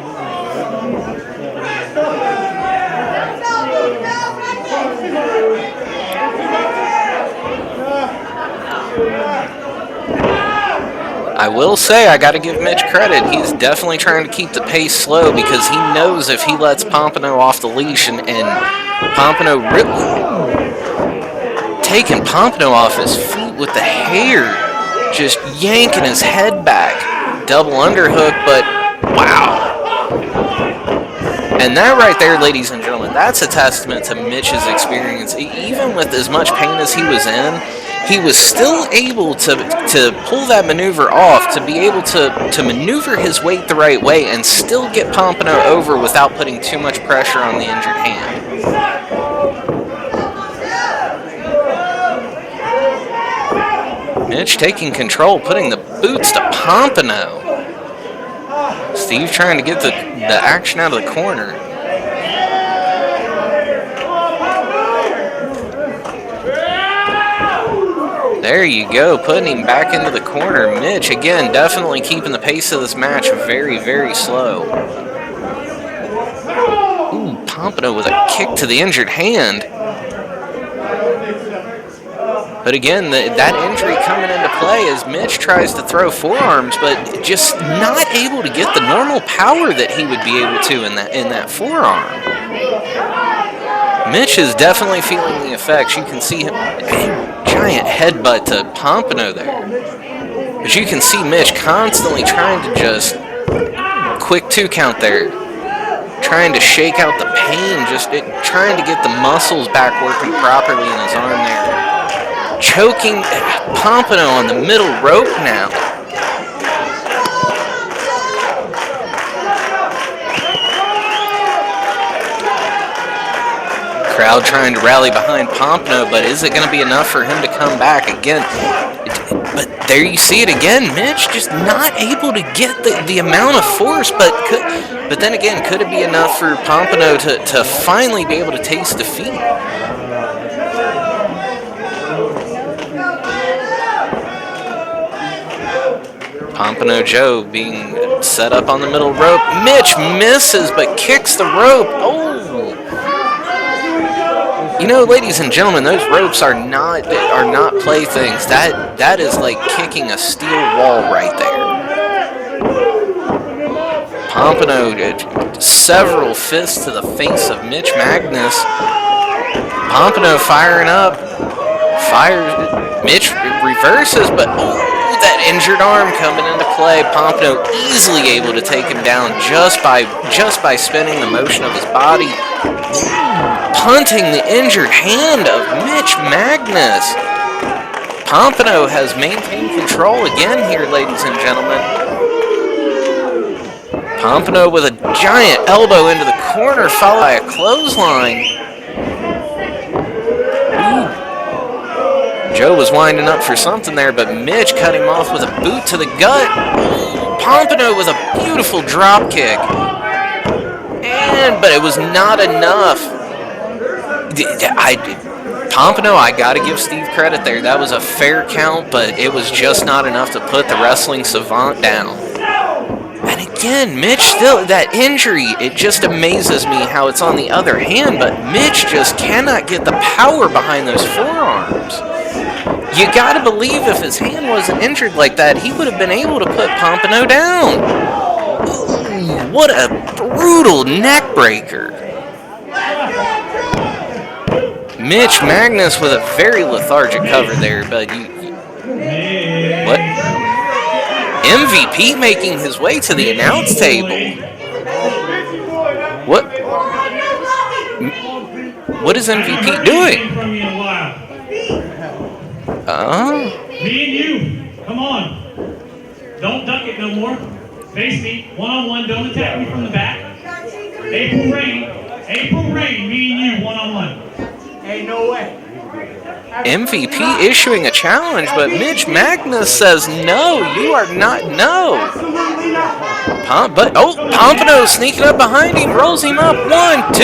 I will say, I got to give Mitch credit. He's definitely trying to keep the pace slow because he knows if he lets Pompano off the leash and Pompano taking Pompano off his feet with the hair, just yanking his head back. Double underhook, but wow. And that right there, ladies and gentlemen, that's a testament to Mitch's experience. Even with as much pain as he was in, he was still able to pull that maneuver off, to be able to maneuver his weight the right way and still get Pompano over without putting too much pressure on the injured hand. Mitch taking control, putting the boots to Pompano. Steve trying to get the action out of the corner. There you go, putting him back into the corner. Mitch, again, definitely keeping the pace of this match very, very slow. Ooh, Pompano with a kick to the injured hand. But again, that injury coming into play as Mitch tries to throw forearms, but just not able to get the normal power that he would be able to in that forearm. Mitch is definitely feeling the effects. You can see him, giant headbutt to Pompano there. But you can see Mitch constantly trying to just quick 2 count there. Trying to shake out the pain, trying to get the muscles back working properly in his arm there. Choking Pompano on the middle rope now. Crowd trying to rally behind Pompano, but is it going to be enough for him to come back again? But there you see it again. Mitch just not able to get the amount of force, but then again, could it be enough for Pompano to finally be able to taste defeat? Pompano Joe being set up on the middle rope. Mitch misses, but kicks the rope. Oh! You know, ladies and gentlemen, those ropes are not playthings. That is like kicking a steel wall right there. Pompano several fists to the face of Mitch Magnus. Pompano firing up. Mitch reverses, but that injured arm coming into play. Pompano easily able to take him down just by spinning the motion of his body. Punting the injured hand of Mitch Magnus. Pompano has maintained control again here, ladies and gentlemen. Pompano with a giant elbow into the corner, followed by a clothesline. Ooh. Joe was winding up for something there, but Mitch cut him off with a boot to the gut. Pompano with a beautiful drop kick. But it was not enough. Pompano, I got to give Steve credit there. That was a fair count, but it was just not enough to put the wrestling savant down. And again, Mitch still, that injury, it just amazes me how it's on the other hand, but Mitch just cannot get the power behind those forearms. You got to believe if his hand wasn't injured like that, he would have been able to put Pompano down. Ooh, what a brutal neck breaker. Mitch Magnus with a very lethargic cover there, but what? MVP making his way to the announce table. What is MVP doing? Me and you, come on. Don't duck it no more. Face me, one-on-one, don't attack me from the back. April Rain, me and you, one-on-one. Ain't no way. MVP issuing a challenge, but Mitch Magnus says, no, you are not, no. Pompano sneaking up behind him, rolls him up, 1, 2,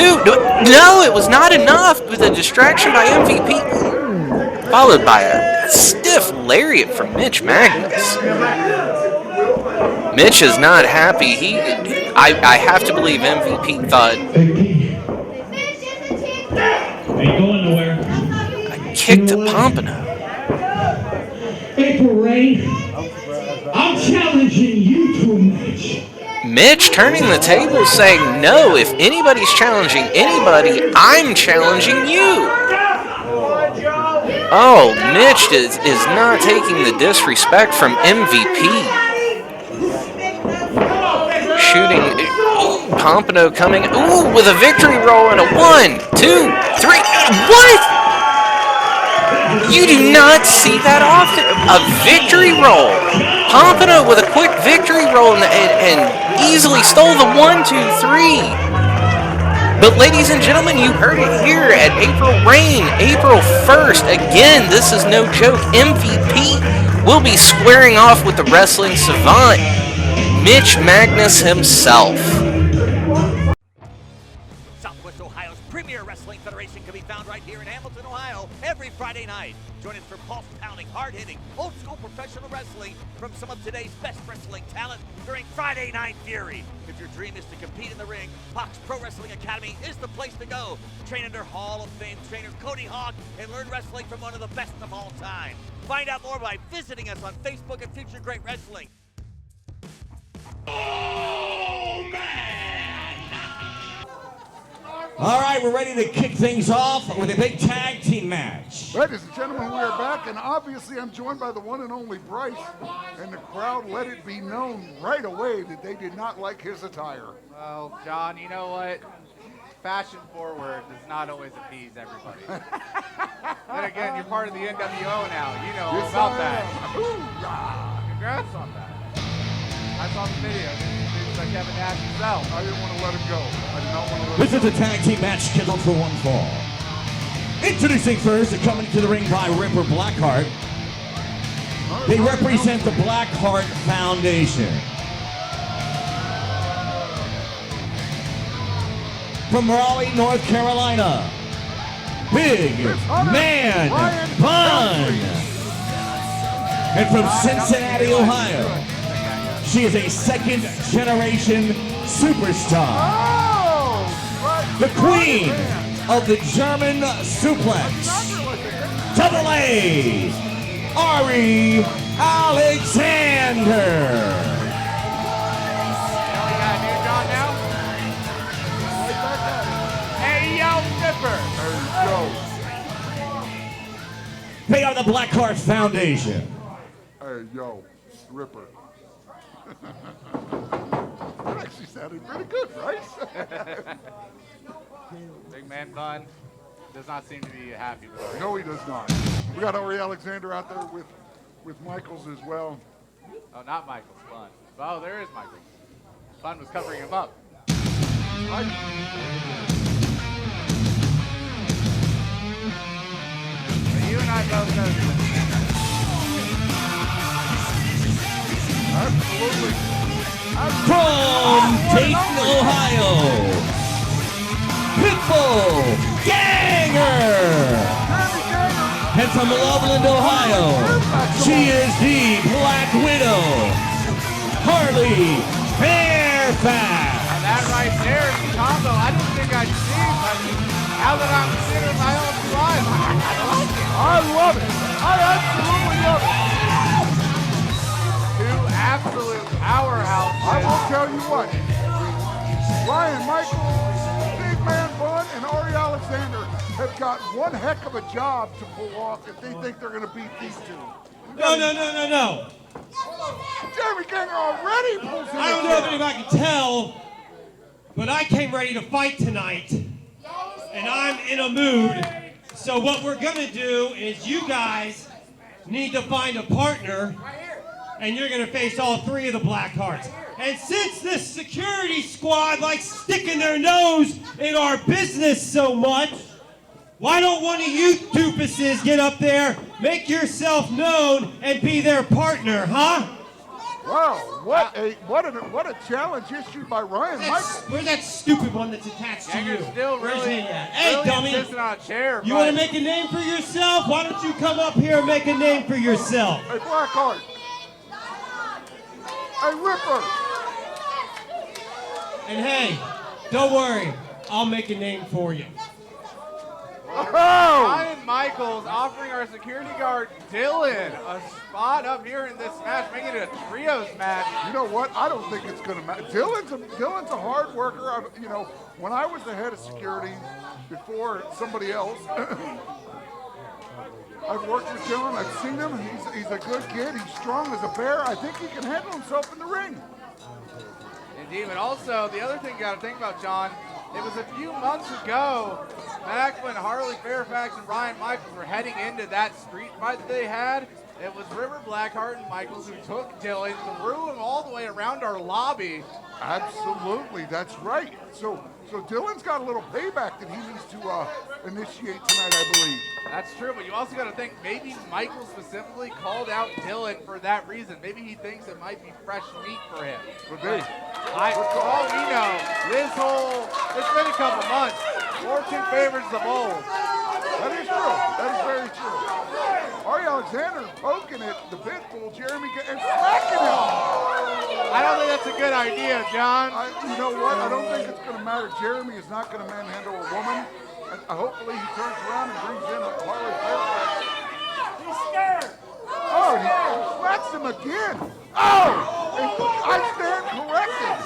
no, it was not enough with a distraction by MVP, followed by a stiff lariat from Mitch Magnus. Mitch is not happy. I have to believe MVP thought, Ain't going nowhere. kick to Pompano. April Rain, I'm challenging you to a match. Mitch turning the table saying, no, if anybody's challenging anybody, I'm challenging you. Oh, Mitch is not taking the disrespect from MVP. Shooting, Pompano coming, with a victory roll and a 1, 2, 3, what? You do not see that often. A victory roll. Pompano with a quick victory roll and easily stole the 1, 2, 3. But ladies and gentlemen, you heard it here at April Rain, April 1st. Again, this is no joke. MVP will be squaring off with the wrestling savant, Mitch Magnus himself. Southwest Ohio's premier wrestling federation can be found right here in Hamilton, Ohio, every Friday night. Join us for pulse-pounding, hard-hitting, old-school professional wrestling from some of today's best wrestling talent during Friday Night Fury. If your dream is to compete in the ring, Fox Pro Wrestling Academy is the place to go. Train under Hall of Fame trainer Cody Hawk and learn wrestling from one of the best of all time. Find out more by visiting us on Facebook at Future Great Wrestling. Oh, man! All right, we're ready to kick things off with a big tag team match. Ladies and gentlemen, we are back, and obviously I'm joined by the one and only Bryce, and the crowd let it be known right away that they did not like his attire. Well, John, you know what? Fashion forward does not always appease everybody. Then again, you're part of the NWO now. You know all about that. Congrats on that. I saw the video. It's like Kevin Nash himself. I didn't want to let him go. I did not want to let This him is a tag team match scheduled for one fall. Introducing first, coming to the ring by Ripper Blackheart. They represent the Blackheart Foundation. From Raleigh, North Carolina, Big Man Vaughn. And from Cincinnati, Ohio, she is a second-generation superstar. The queen of the German suplex, Double A, Ari Alexander. We got a new John now? Hey, yo, Zipper. They are the Blackheart Foundation. Hey, yo, Ripper. That actually sounded pretty good, right? Big Man Bun does not seem to be happy with it. No, he does not. We got Ari Alexander out there with Michaels as well. Oh, not Michael's Bun. Oh, there is Michael. Bun was covering him up. But you and I both know this. Absolutely. From Dayton, Ohio, Pitbull Ganger. And from Loveland, Ohio, she is the Black Widow, Harley Fairfax. Now that right there is a combo I didn't think I'd see, but now that I'm seeing it with my own two eyes, I like it. I love it. I absolutely love it. Two absolute powerhouses. I will tell you what. Ryan Michaels, Big Man Bun, and Ari Alexander have got one heck of a job to pull off if they think they're going to beat these two. No. Jeremy Ganger already pulls in. I don't know if anybody can tell, but I came ready to fight tonight, and I'm in a mood. So what we're gonna do is you guys need to find a partner and you're going to face all 3 of the Blackhearts. And since this security squad likes sticking their nose in our business so much, why don't one of you doopuses get up there, make yourself known, and be their partner, huh? Wow, what a challenge issued by Ryan Michaels. Where's that stupid one that's attached to you? Ganger's still Where's really, he at? Hey, really dummy. insisting on a chair. You want to make a name for yourself? Why don't you come up here and make a name for yourself? Hey, Blackheart. Hey, Ripper. And hey, don't worry, I'll make a name for you. Oh! Ryan Michaels offering our security guard Dylan a spot up here in this match, making it a trios match. You know what? I don't think it's going to matter. Dylan's a hard worker. When I was the head of security before somebody else, I've worked with Dylan. I've seen him. He's a good kid. He's strong as a bear. I think he can handle himself in the ring. Indeed, but also the other thing you got to think about, John, it was a few months ago, back when Harley Fairfax and Ryan Michaels were heading into that street fight that they had. It was River Blackheart and Michaels who took Dylan, threw him all the way around our lobby. Absolutely, that's right. So Dylan's got a little payback that he needs to initiate tonight, I believe. That's true, but you also got to think maybe Michael specifically called out Dylan for that reason. Maybe he thinks it might be fresh meat for him. Could be. All we know, it's been a couple months. Fortune favors the bold. That is true. That is very true. Ari Alexander poking at the pit bull, Jeremy, and smacking him. I don't think that's a good idea, John. You know what? I don't think it's going to matter. Jeremy is not going to manhandle a woman. Hopefully he turns around and brings in Harley Fairfax. He's scared. Oh, he smacks him again. Oh, and I stand corrected.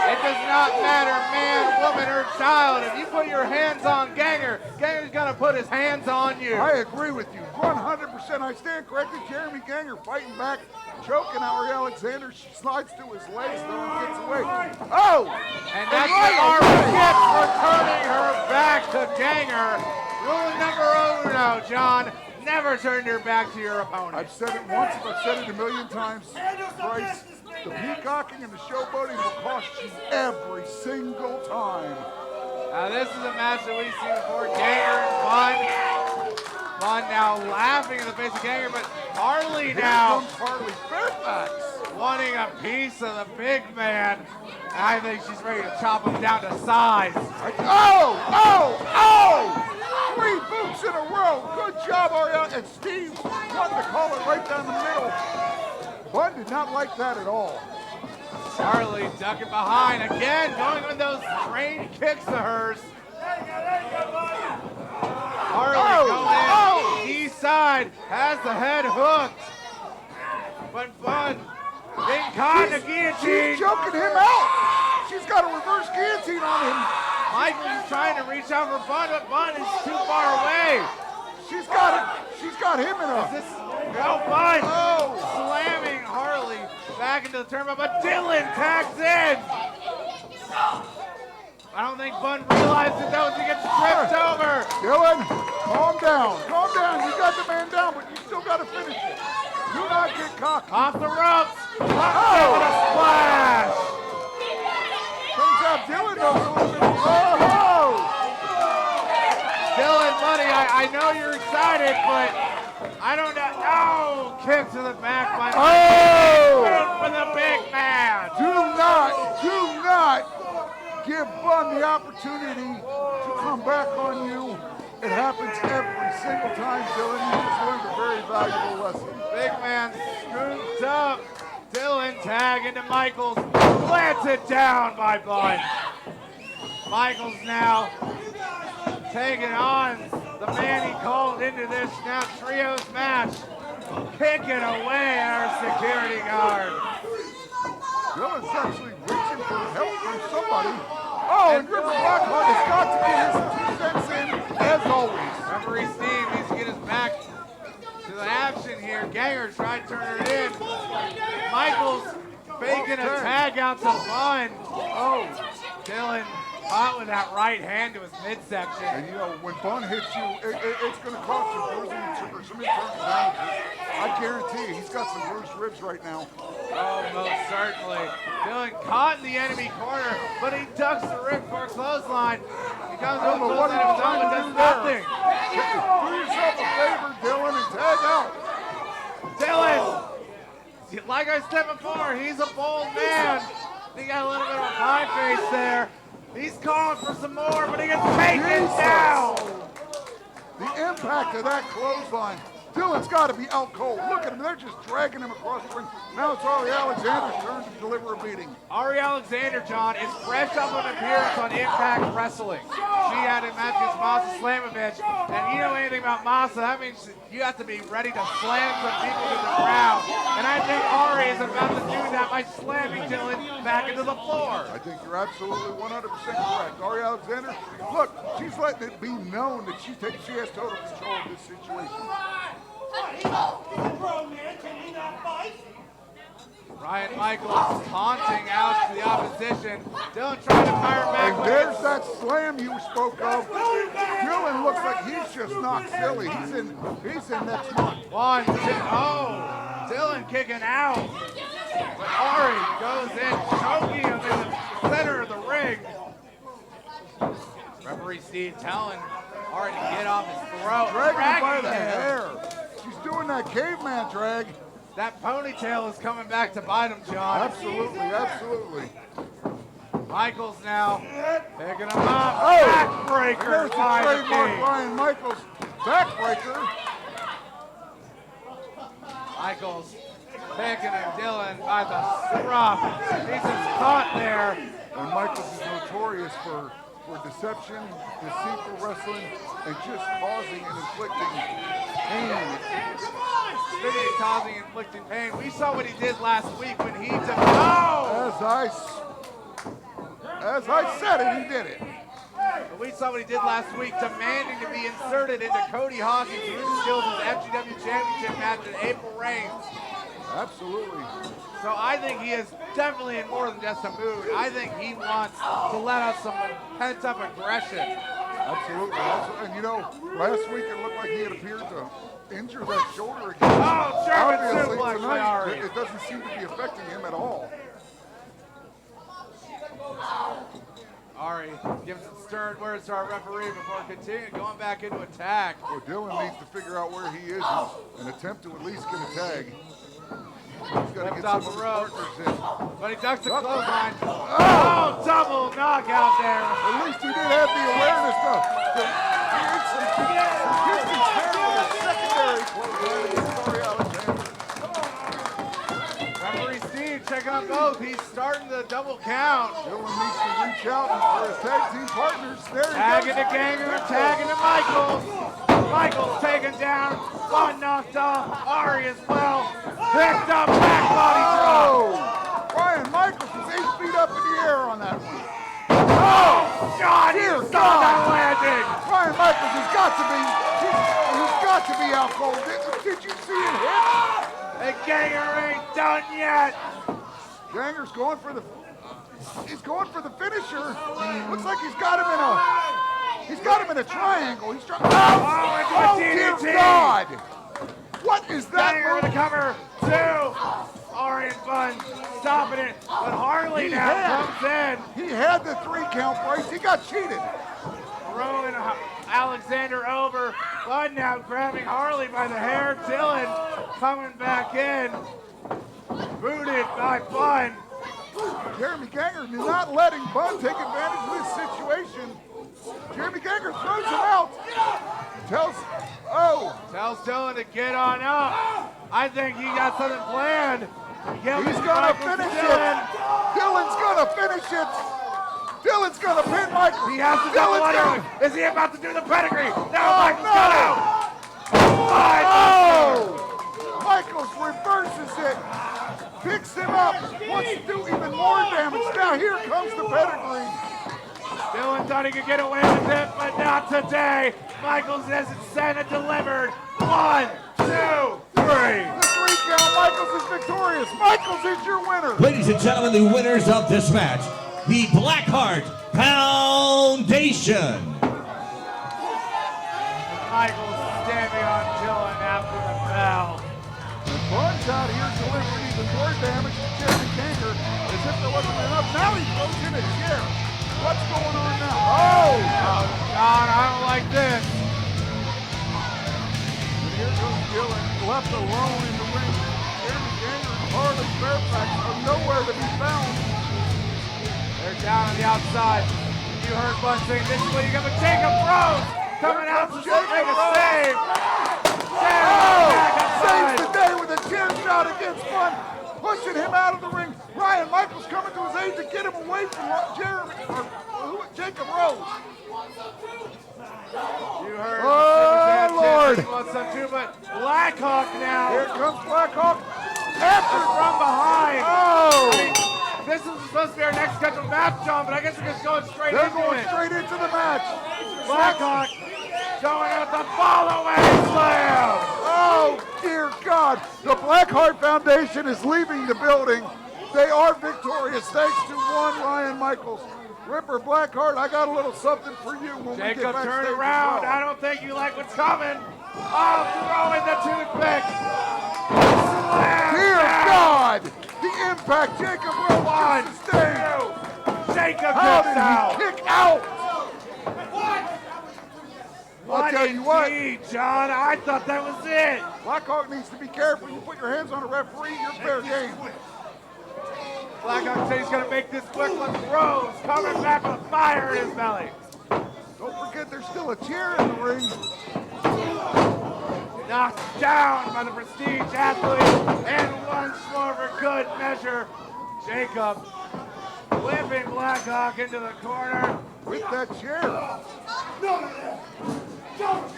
It does not matter, man, woman, or child. If you put your hands on Ganger, Ganger's gonna put his hands on you. I agree with you, 100%. I stand corrected. Jeremy Ganger fighting back, choking Ari Alexander. She slides to his legs, though, and gets away. Oh! And that's our skip for turning her back to Ganger. Rule number uno, John. Never turn your back to your opponent. I've said it once, I've said it a million times. Bryce, the peacocking and the showboating will cost you every single time. Now this is a match that we've seen before. Ganger and Vaughn now laughing in the face of Ganger, but Harley now Here comes Harley Fairfax. wanting a piece of the big man. I think she's ready to chop him down to size. Oh! 3 boots in a row. Good job, Ariel. And Steve wanted to call it right down the middle. Bud did not like that at all. Harley ducking behind again, going with those trained kicks of hers. Harley going in, east side, has the head hooked. But Bud getting caught in a guillotine. She's choking him out. She's got a reverse guillotine on him. Michael is trying to reach out for Bud, but Bud is too far away. She's got him in a... Bud slamming Harley back into the turnbuckle, but Dylan tags in. I don't think Bud realized that was he gets tripped over. Dylan, calm down. Calm down. You got the man down, but you still got to finish it. Do not get cocky. Off the ropes. With a splash. Turns out Dylan knows a little bit. Oh! Dylan, buddy, I know you're excited, but I don't know. Oh, kick to the back by for the big man. Do not give Bun the opportunity to come back on you. It happens every single time, Dylan. You just learned a very valuable lesson. Big man scooped up. Dylan tag into Michaels. Planted down by Bun. Michaels now taking on the man he called into this now trios match. Kicking away our security guard. Dylan's actually reaching for help from somebody. Oh, and River Blackheart has got to get his 2 cents in, as always. Referee Steve needs to get his back to the action here. Ganger tried to turn it in. Michaels faking a tag out to Vaughn. Oh, Dylan caught with that right hand to his midsection. And you know, when Vaughn hits you, it's going to cost you bruising or some internal damages. I guarantee you, he's got some bruised ribs right now. Oh, most certainly. Dylan caught in the enemy corner, but he ducks the ripcord clothesline. He comes to a clothesline himself and does nothing. Do yourself a favor, Dylan, and tag out. Dylan, like I said before, he's a bold man. He got a little bit of a pie face there. He's calling for some more, but he gets taken down. The impact of that clothesline. Dylan's got to be out cold. Look at him. They're just dragging him across the ring. Now it's Ari Alexander's turn to deliver a beating. Ari Alexander, John, is fresh off an appearance on Impact Wrestling. She had a match against Masa Slamovich, and you know anything about Masa, that means you have to be ready to slam some people to the ground. And I think Ari is about to do that by slamming Dylan back into the floor. I think you're absolutely 100% correct. Ari Alexander, look, she's letting it be known that she has total control of this situation. Ryan Michaels taunting out to the opposition. Dylan trying to fire back. And there's that slam you spoke of. Dylan looks like he's just not silly. He's in next month. 1, 2, oh, Dylan kicking out. But Ari goes in, choking him in the center of the ring. Referee Steve telling Ari to get off his throat. Dragging him by the hair. She's doing that caveman drag. That ponytail is coming back to bite him, John. Absolutely, absolutely. Michaels now picking him up. Oh, Backbreaker there's the by the trademark King. Ryan Michaels backbreaker. Michaels picking him, Dylan by the scruff. He's just caught there. And Michaels is notorious for deception, deceitful wrestling, and just causing and inflicting pain. Speaking of causing and inflicting pain, we saw what he did last week when he took. Oh! As I said it, he did it. But we saw what he did last week, demanding to be inserted into Cody Hawkins' Rude Skills' FGW Championship match in April Reigns. Absolutely. So I think he is definitely in more than just a mood. I think he wants to let out some pent-up aggression. Absolutely. And you know, last week it looked like he had appeared to injure that shoulder again. Oh, German Obviously, suplex by tonight, Ari. it doesn't seem to be affecting him at all. Ari gives some stern words to our referee before continuing going back into attack. Well, Dylan needs to figure out where he is and attempt to at least get a tag. He's got to get some of his partners in. But he ducks the clothesline. Oh, double knockout there. At least he did have the awareness to create some distance there with a secondary clothesline against Ari Alexander. Referee Steve checking on both. He's starting the double count. Dylan needs to reach out for his tag team partners. There he Tagging goes. to Ganger, tagging to Michaels. Michaels taken down. Vaughn knocked off. Ari as well. Picked up, back body drop. Oh! Ryan Michaels was 8 feet up in the air on that one. Oh, God, Dear he's God. not landing. Ryan Michaels has got to be out cold. Did you see it hit? And Ganger ain't done yet. Ganger's going for the. He's going for the finisher. Looks like he's got him in a triangle. He's trying. Oh, dear God! What is that? Ganger with a cover. 2. Ari and Vaughn stopping it, but Harley now comes in. He had the 3 count brace. He got cheated. Throwing Alexander over. Vaughn now grabbing Harley by the hair. Dylan coming back in. Booted by Vaughn. Jeremy Ganger not letting Bud take advantage of this situation. Jeremy Ganger throws him out. Tells Dylan to get on up. I think he got something planned. he's gonna finish it. Dylan's gonna finish it. Dylan's gonna pin Michael. He has to double under. Is he about to do the pedigree? No, Michael's got out. Michaels reverses it. Picks him up. Wants to do even more damage. Now here comes the pedigree. Dylan thought he could get away with it, but not today. Michaels has it sent and delivered. 1, 2, 3. The 3 count. Michaels is victorious. Michaels is your winner. Ladies and gentlemen, the winners of this match, the Blackheart Foundation. Michael standing on Dylan after the bell. Vaughn's out here delivering even more damage to Jeremy Kanger as if there wasn't enough. Now he throws in a chair. What's going on now? Oh! John, I don't like this. And here goes Dylan, left alone in the ring. Jeremy Kanger and Harley Fairfax are nowhere to be found. They're down on the outside. You heard Bud saying this is what you got with Jacob Rose coming out to make a save. Saves the day with a chair shot against Bud, pushing him out of the ring. Ryan Michaels coming to his aid to get him away from Jacob Rose. You heard. Oh, Lord. Too, but Blackhawk now. Here comes Blackhawk. After from behind. Oh. I mean, this is supposed to be our next scheduled match, John, but I guess we're just going straight They're into going it. straight into the match. Blackhawk showing us the follow-away slam. Oh, dear God. The Blackheart Foundation is leaving the building. They are victorious thanks to one Ryan Michaels. Ripper Blackheart, I got a little something for you when we get Jacob, backstage turn as around. well. I don't think you like what's coming. Oh, throwing the toothpick. Slam Dear down. God. The impact Jacob Rose sustained. Jacob How gets did out. he kick out? I'll tell you what. Indeed, John, I thought that was it. Blackhawk needs to be careful. You put your hands on a referee, you're fair game. Blackhawk said he's going to make this quick one. Rose coming back with fire in his belly. Don't forget there's still a chair in the ring. Knocked down by the Prestige athlete, and once more for good measure, Jacob whipping Blackhawk into the corner. With that chair.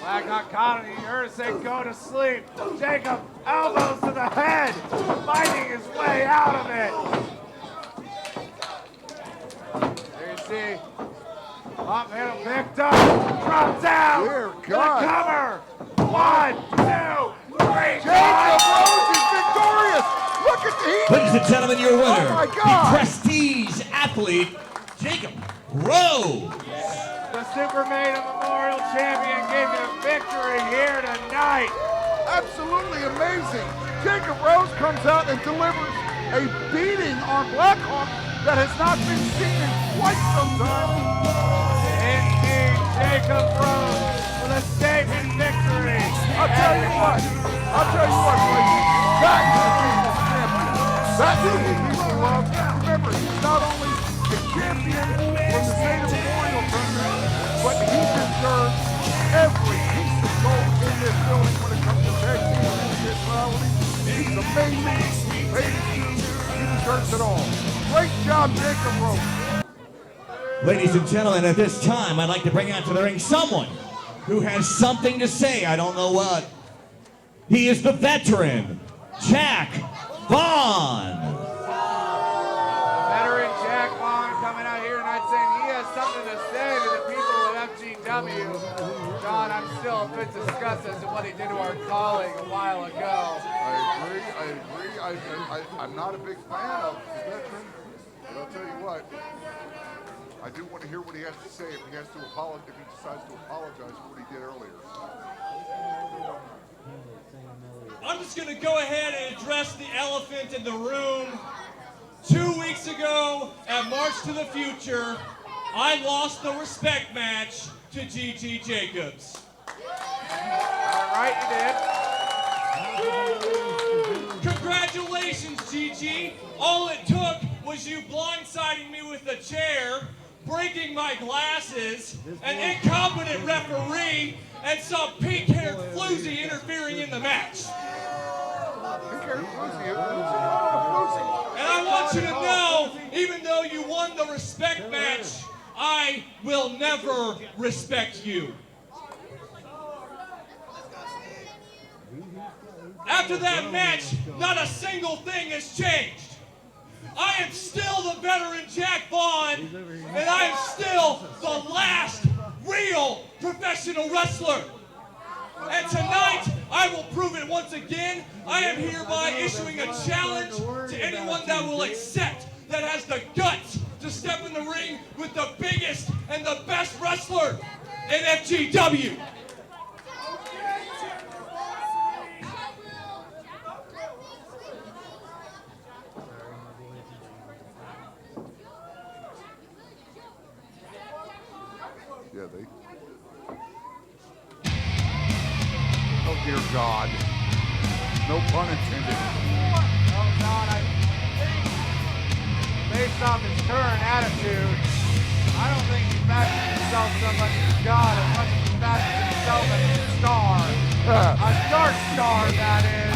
Blackhawk caught him. You heard him say, go to sleep. Jacob, elbows to the head, fighting his way out of it. There you see, Pump handle picked up, dropped down, Dear the God. cover. 1, 2, 3, Jacob Rose is victorious. Look at the heat. Ladies and gentlemen, your winner, Oh my the God. Prestige athlete, Jacob Rose. The Superman Memorial Champion gave you a victory here tonight. Absolutely amazing. Jacob Rose comes out and delivers a beating on Blackhawk that has not been seen in quite some time. Indeed, Jacob Rose with a saving victory. I'll tell you what, ladies. That's the people's champion. That's who the people love. Remember, he's not only the champion from the state of Memorial Tournament, but he deserves every piece of gold in this building when it comes to tag team individuality. He's amazing. He deserves it all. Great job, Jacob Rose. Ladies and gentlemen, at this time, I'd like to bring out to the ring someone who has something to say. I don't know what. He is the veteran, Jack Vaughn. Veteran Jack Vaughn coming out here tonight saying he has something to say to the people at FGW. John, I'm still a bit disgusted as to what he did to our colleague a while ago. I agree. I'm not a big fan of the veteran, but I'll tell you what. I do want to hear what he has to say if he has to apologize, if he decides to apologize for what he did earlier. I'm just going to go ahead and address the elephant in the room. 2 weeks ago at March to the Future, I lost the respect match to Gigi Jacobs. All right, you did. Congratulations, Gigi. All it took was you blindsiding me with a chair, breaking my glasses, an incompetent referee, and some pink-haired floozy interfering in the match. And I want you to know, even though you won the respect match, I will never respect you. After that match, not a single thing has changed. I am still the veteran Jack Vaughn, and I am still the last real professional wrestler. And tonight, I will prove it once again. I am hereby issuing a challenge to anyone that will accept, that has the guts to step in the ring with the biggest wrestler in FGW. Yeah, they. Oh dear God. No pun intended. Oh God, I think based off his current attitude, I don't think he fashions himself so much as God as much as he fashions himself as a star. A dark star, that is.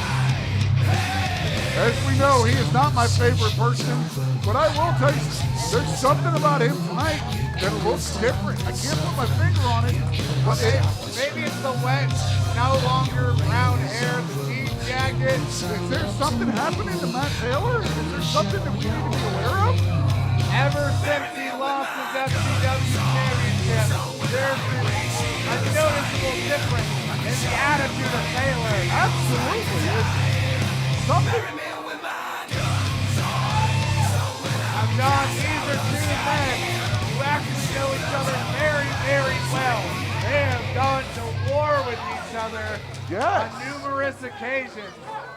As we know, he is not my favorite person, but I will tell you, there's something about him tonight that looks different. I can't put my finger on it, but Maybe it's the wet, no longer brown hair, the jean jacket. is there something happening to Matt Taylor? Is there something that we need to be aware of? Ever since he lost his FGW championship, there's been a noticeable difference in the attitude of Taylor. Absolutely. It's something. John, these are two men who actually know each other very, very well. They have gone to war with each other on numerous occasions.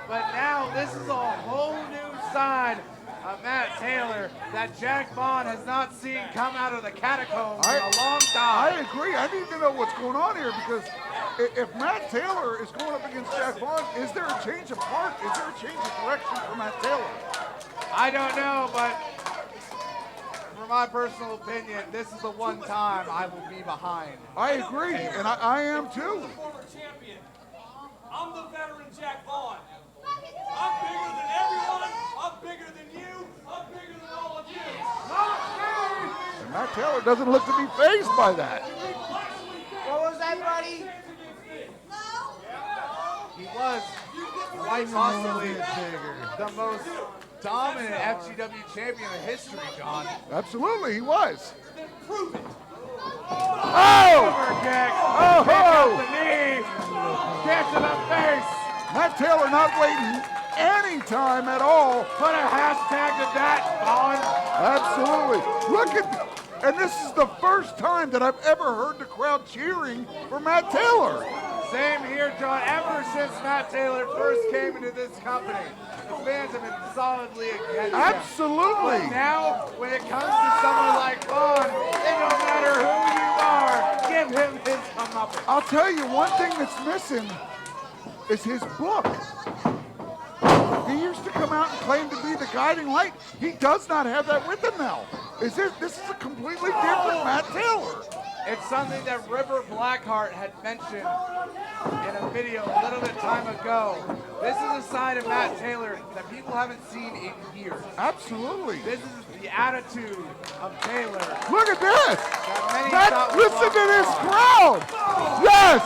But now this is a whole new side of Matt Taylor that Jack Vaughn has not seen come out of the catacombs in a long time. I agree. I need to know what's going on here because if Matt Taylor is going up against Jack Vaughn, is there a change of heart? Is there a change of direction for Matt Taylor? I don't know, but for my personal opinion, this is the one time I will be behind. I agree, and I am too. Former champion. I'm the veteran Jack Vaughn. I'm bigger than everyone. I'm bigger than you. I'm bigger than all of you. And Matt Taylor doesn't look to be fazed by that. What was that, buddy? He was quite possibly the most dominant FGW champion in history, John. Absolutely, he was. Prove it. Oh! Overkick. Oh! Kick up the knee. Kick to the face. Matt Taylor not waiting any time at all. Put a hashtag to that, Vaughn. Absolutely. Look at, and this is the first time that I've ever heard the crowd cheering for Matt Taylor. Same here, John. Ever since Matt Taylor first came into this company, the fans have been solidly against him. Absolutely. But now, when it comes to someone like Vaughn, it don't matter who you are, give him his comeuppance. I'll tell you, one thing that's missing is his book. He used to come out and claim to be the guiding light. He does not have that with him now. This is a completely different Matt Taylor. It's something that River Blackheart had mentioned in a video a little bit time ago. This is a side of Matt Taylor that people haven't seen in years. Absolutely. This is the attitude of Taylor. Look at this. That Listen to this crowd. Yes.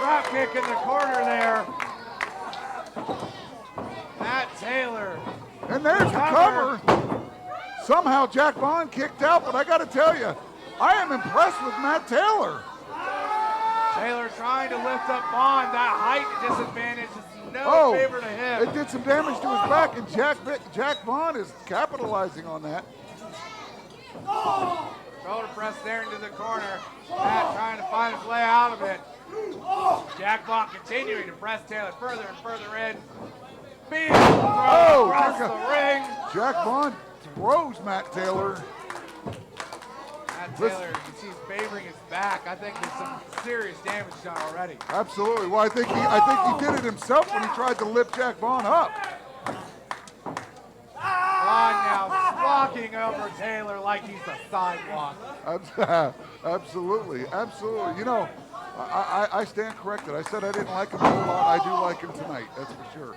Drop kick in the corner there. Matt Taylor. And there's the cover. Somehow Jack Vaughn kicked out, but I got to tell you, I am impressed with Matt Taylor. Taylor trying to lift up Vaughn. That height disadvantage is no favor to him. It did some damage to his back, and Jack Vaughn is capitalizing on that. Shoulder press there into the corner. Matt trying to find his way out of it. Jack Vaughn continuing to press Taylor further and further in. Being thrown across the ring. Jack Vaughn throws Matt Taylor. Matt Taylor, you see he's favoring his back. I think there's some serious damage done already. Absolutely. Well, I think he did it himself when he tried to lift Jack Vaughn up. Vaughn now walking over Taylor like he's a sidewalk. Absolutely. You know, I stand corrected. I said I didn't like him a whole lot. I do like him tonight. That's for sure.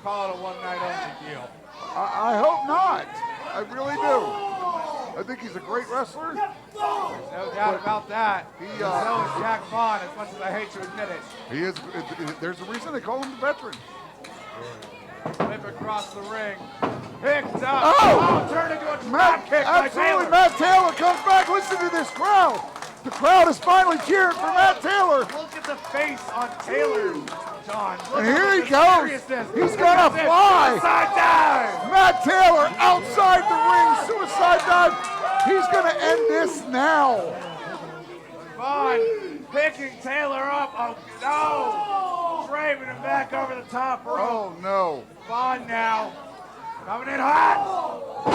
Call it a one-night-only deal. I hope not. I really do. I think he's a great wrestler. There's no doubt about that. So is Jack Vaughn, as much as I hate to admit it. He is. There's a reason they call him the veteran. Whip across the ring. Picked up. Turned into a drop kick by Taylor. Matt Taylor comes back. Listen to this crowd. The crowd is finally cheering for Matt Taylor. Look at the face on Taylor, John. And here he goes. He's gonna fly. Suicide dive. Matt Taylor outside the ring. Suicide dive. He's gonna end this now. Vaughn picking Taylor up. Oh, no. Driving him back over the top rope. Oh, no. Vaughn now coming in hot.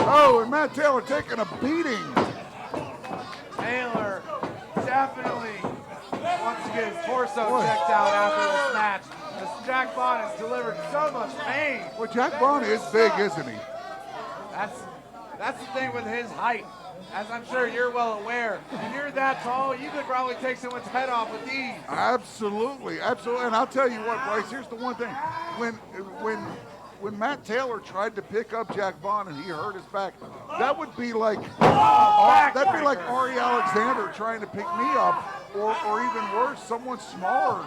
Oh, and Matt Taylor taking a beating. Taylor definitely wants to get his torso checked out after this match. As Jack Vaughn has delivered so much pain. Well, Jack Vaughn is big, isn't he? That's the thing with his height. As I'm sure you're well aware, if you're that tall, you could probably take someone's head off with ease. Absolutely, absolutely. And I'll tell you what, Bryce, here's the one thing. When Matt Taylor tried to pick up Jack Vaughn and he hurt his back, that would be like that'd be like Ari Alexander trying to pick me up, or even worse, someone smaller.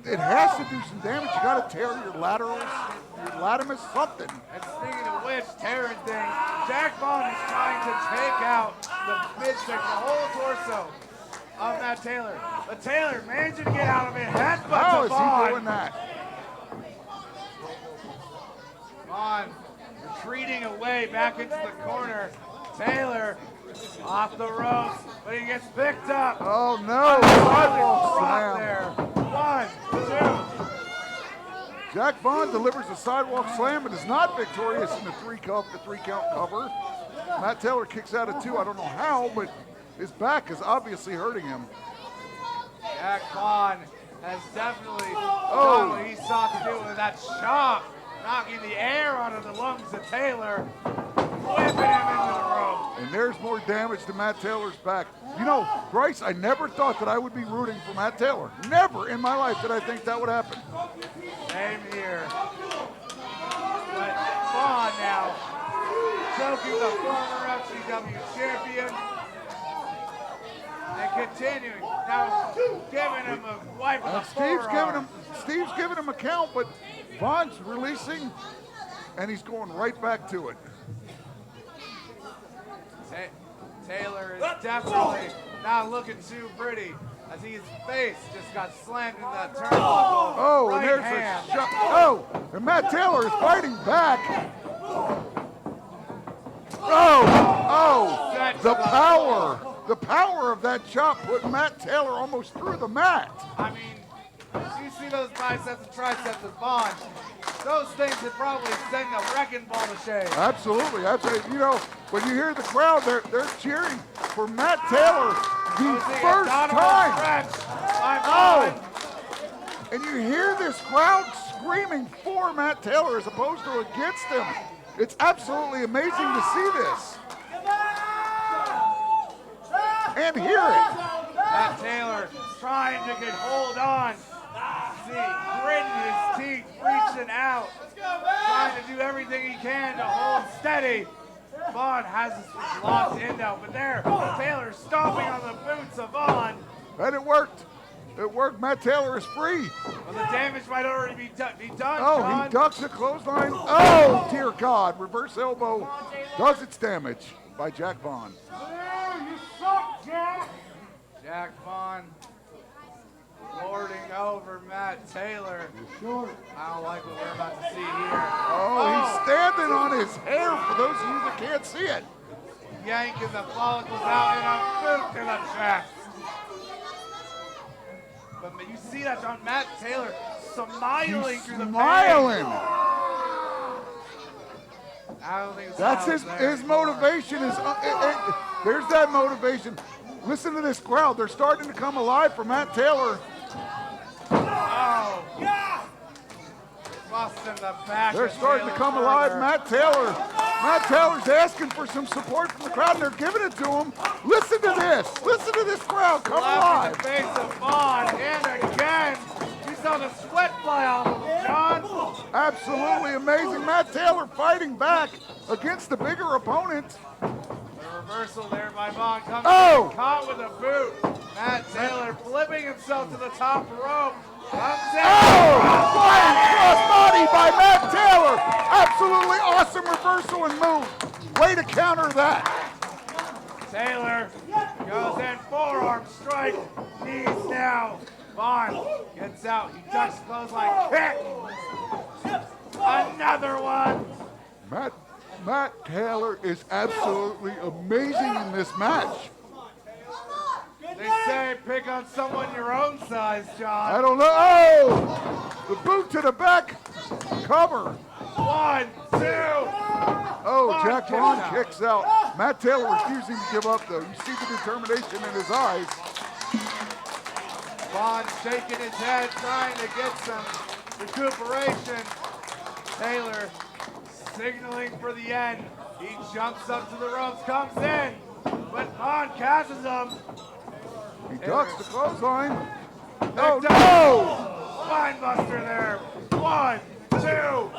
It has to do some damage. You got to tear your laterals, your latimus, something. And speaking of which, tearing things, Jack Vaughn is trying to take out the midsection, the whole torso of Matt Taylor. But Taylor managing to get out of it, headbutt How to is Vaughn. he doing that? Vaughn retreating away back into the corner. Taylor off the ropes, but he gets picked up. Oh no! Sidewalk Right slam. there. 1, 2. Jack Vaughn delivers a sidewalk slam and is not victorious in the three count cover. Matt Taylor kicks out at 2. I don't know how, but his back is obviously hurting him. Jack Vaughn has definitely done what he sought to do with that chop, knocking the air out of the lungs of Taylor, whipping him into the rope. And there's more damage to Matt Taylor's back. You know, Bryce, I never thought that I would be rooting for Matt Taylor. Never in my life did I think that would happen. Same here. But Vaughn now choking the former FGW champion and continuing. Now giving him a wipe of the forearm. Steve's giving him a count, but Vaughn's releasing, and he's going right back to it. Taylor is definitely not looking too pretty as his face just got slammed in that turnbuckle. Oh, right and there's hand. a shot. Oh, and Matt Taylor is fighting back. The power of that chop put Matt Taylor almost through the mat. I mean, you see those biceps and triceps of Vaughn, those things would probably send a wrecking ball to shame. Absolutely, absolutely. You know, when you hear the crowd, they're cheering for Matt Taylor the first time. And you hear this crowd screaming for Matt Taylor as opposed to against him. It's absolutely amazing to see this. And hear it. Matt Taylor trying to get hold on. See, gritting his teeth, reaching out, trying to do everything he can to hold steady. Vaughn has his locked in now, but there, Taylor stomping on the boots of Vaughn. And it worked. It worked. Matt Taylor is free. Well, the damage might already be done. Oh, John. he ducks a clothesline. Oh, dear God. Reverse elbow does its damage by Jack Vaughn. You suck, Jack. Jack Vaughn lording over Matt Taylor. I don't like what we're about to see here. Oh, he's standing on his hair for those of you that can't see it. Yanking the follicles out in a boot to the chest. But you see that on Matt Taylor smiling through the pain. Smiling. I don't think That's his motivation. There's that motivation. Listen to this crowd. They're starting to come alive for Matt Taylor. Oh. Yeah. Busting the back. They're starting to come alive. Matt Taylor's asking for some support from the crowd, and they're giving it to him. Listen to this. Listen to this crowd come alive. The face of Vaughn, and again, you saw the sweat fly off of him, John. Absolutely amazing. Matt Taylor fighting back against the bigger opponent. The reversal there by Vaughn comes Oh! in, caught with a boot. Matt Taylor flipping himself to the top rope. Comes in. Oh! Flying crossbody by Matt Taylor. Absolutely awesome reversal and move. Way to counter that. Taylor goes in, forearm strike, knees now. Vaughn gets out, he ducks clothesline kick. Another one. Matt Taylor is absolutely amazing in this match. They say pick on someone your own size, John. I don't know. Oh! The boot to the back. Cover. 1, 2. Oh, Vaughn Jack kicks Vaughn out. kicks out. Matt Taylor refusing to give up, though. You see the determination in his eyes. Vaughn shaking his head, trying to get some recuperation. Taylor signaling for the end. He jumps up to the ropes, comes in, but Vaughn catches him. He ducks the clothesline. Picked Oh, up. no! Spine buster there. 1, 2.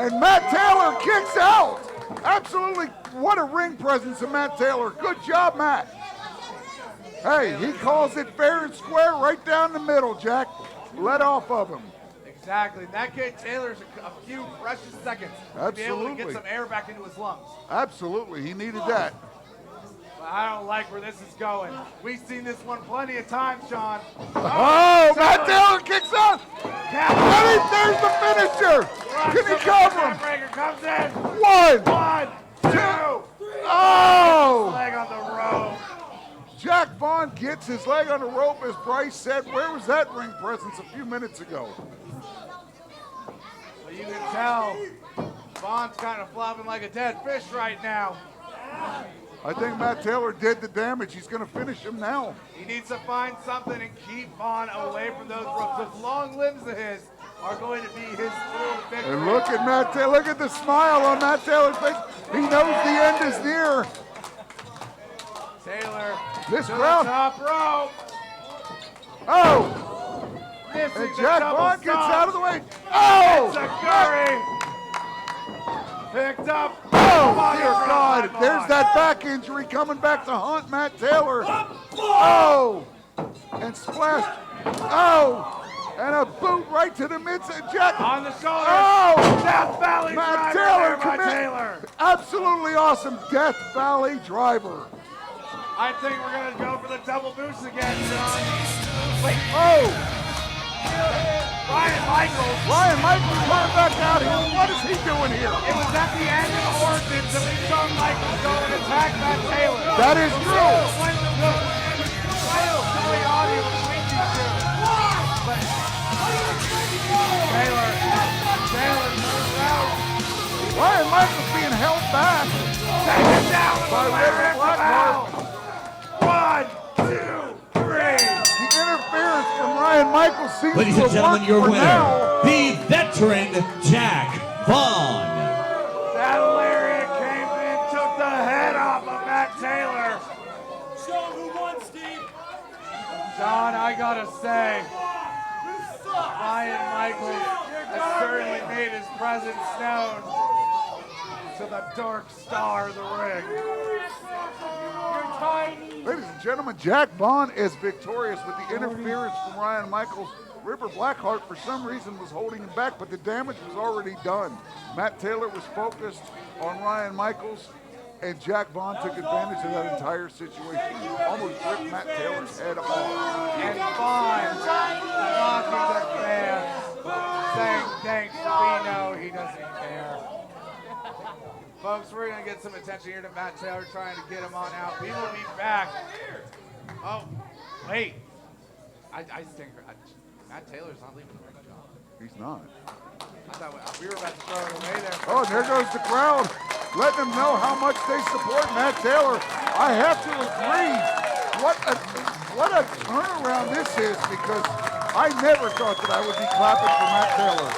And Matt Taylor kicks out. Absolutely, what a ring presence of Matt Taylor. Good job, Matt. Hey, he calls it fair and square right down the middle, Jack. Let off of him. Exactly. In that case, Taylor's a few precious seconds to be able to get Absolutely. some air back into his lungs. Absolutely, he needed that. But I don't like where this is going. We've seen this one plenty of times, Sean. Oh, Matt Taylor kicks out. And there's the finisher. Can he cover him? Breaker comes in. 1, 1, 2. Oh! Leg on the rope. Jack Vaughn gets his leg on the rope, as Bryce said. Where was that ring presence a few minutes ago? Well, you can tell Vaughn's kind of flopping like a dead fish right now. I think Matt Taylor did the damage. He's going to finish him now. He needs to find something and keep Vaughn away from those ropes. Those long limbs of his are going to be his true victory. And look at Matt Taylor. Look at the smile on Matt Taylor's face. He knows the end is near. Taylor This to crowd. the top rope. Oh! Missing And the Jack double Vaughn gets stomp. out of the way. Oh! It's a curry. Picked up. Oh, dear God. There's that back injury coming back to haunt Matt Taylor. Oh! And splashed. Oh! And a boot right to the midsection. Jack. On the shoulder. Oh! Death Valley Matt driver Taylor there by commit- Taylor. Absolutely awesome Death Valley driver. I think we're going to go for the double boost again, John. Wait. Oh! Ryan Michaels. Ryan Michaels coming back out here. What is he doing here? It was at the end of Origins that we saw Michaels go and attack Matt Taylor. That is true. When the audio between these two. But Taylor moves out. Ryan Michaels being held back. Take it down By River Blackheart. 1, 2, 3. The interference from Ryan Michaels seems Ladies to and have gentlemen, worked your for winner, now. the veteran Jack Vaughn. That lariat came in, took the head off of Matt Taylor. Show who won, Steve. John, I gotta say, Ryan Michaels has certainly made his presence known to the dark star of the ring. You're tiny. Ladies and gentlemen, Jack Vaughn is victorious with the interference from Ryan Michaels. River Blackheart, for some reason, was holding him back, but the damage was already done. Matt Taylor was focused on Ryan Michaels, and Jack Vaughn took advantage of that entire situation. Almost ripped Matt Taylor's head off. And Vaughn mocking the fans, saying thanks, we know he doesn't care. Folks, we're going to get some attention here to Matt Taylor, trying to get him on out. We will be back. Oh, wait. I think Matt Taylor's not leaving the ring, John. He's not. I thought we were about to throw it away there. Oh, and there goes the crowd, letting them know how much they support Matt Taylor. I have to agree. What a turnaround this is, because I never thought that I would be clapping for Matt Taylor.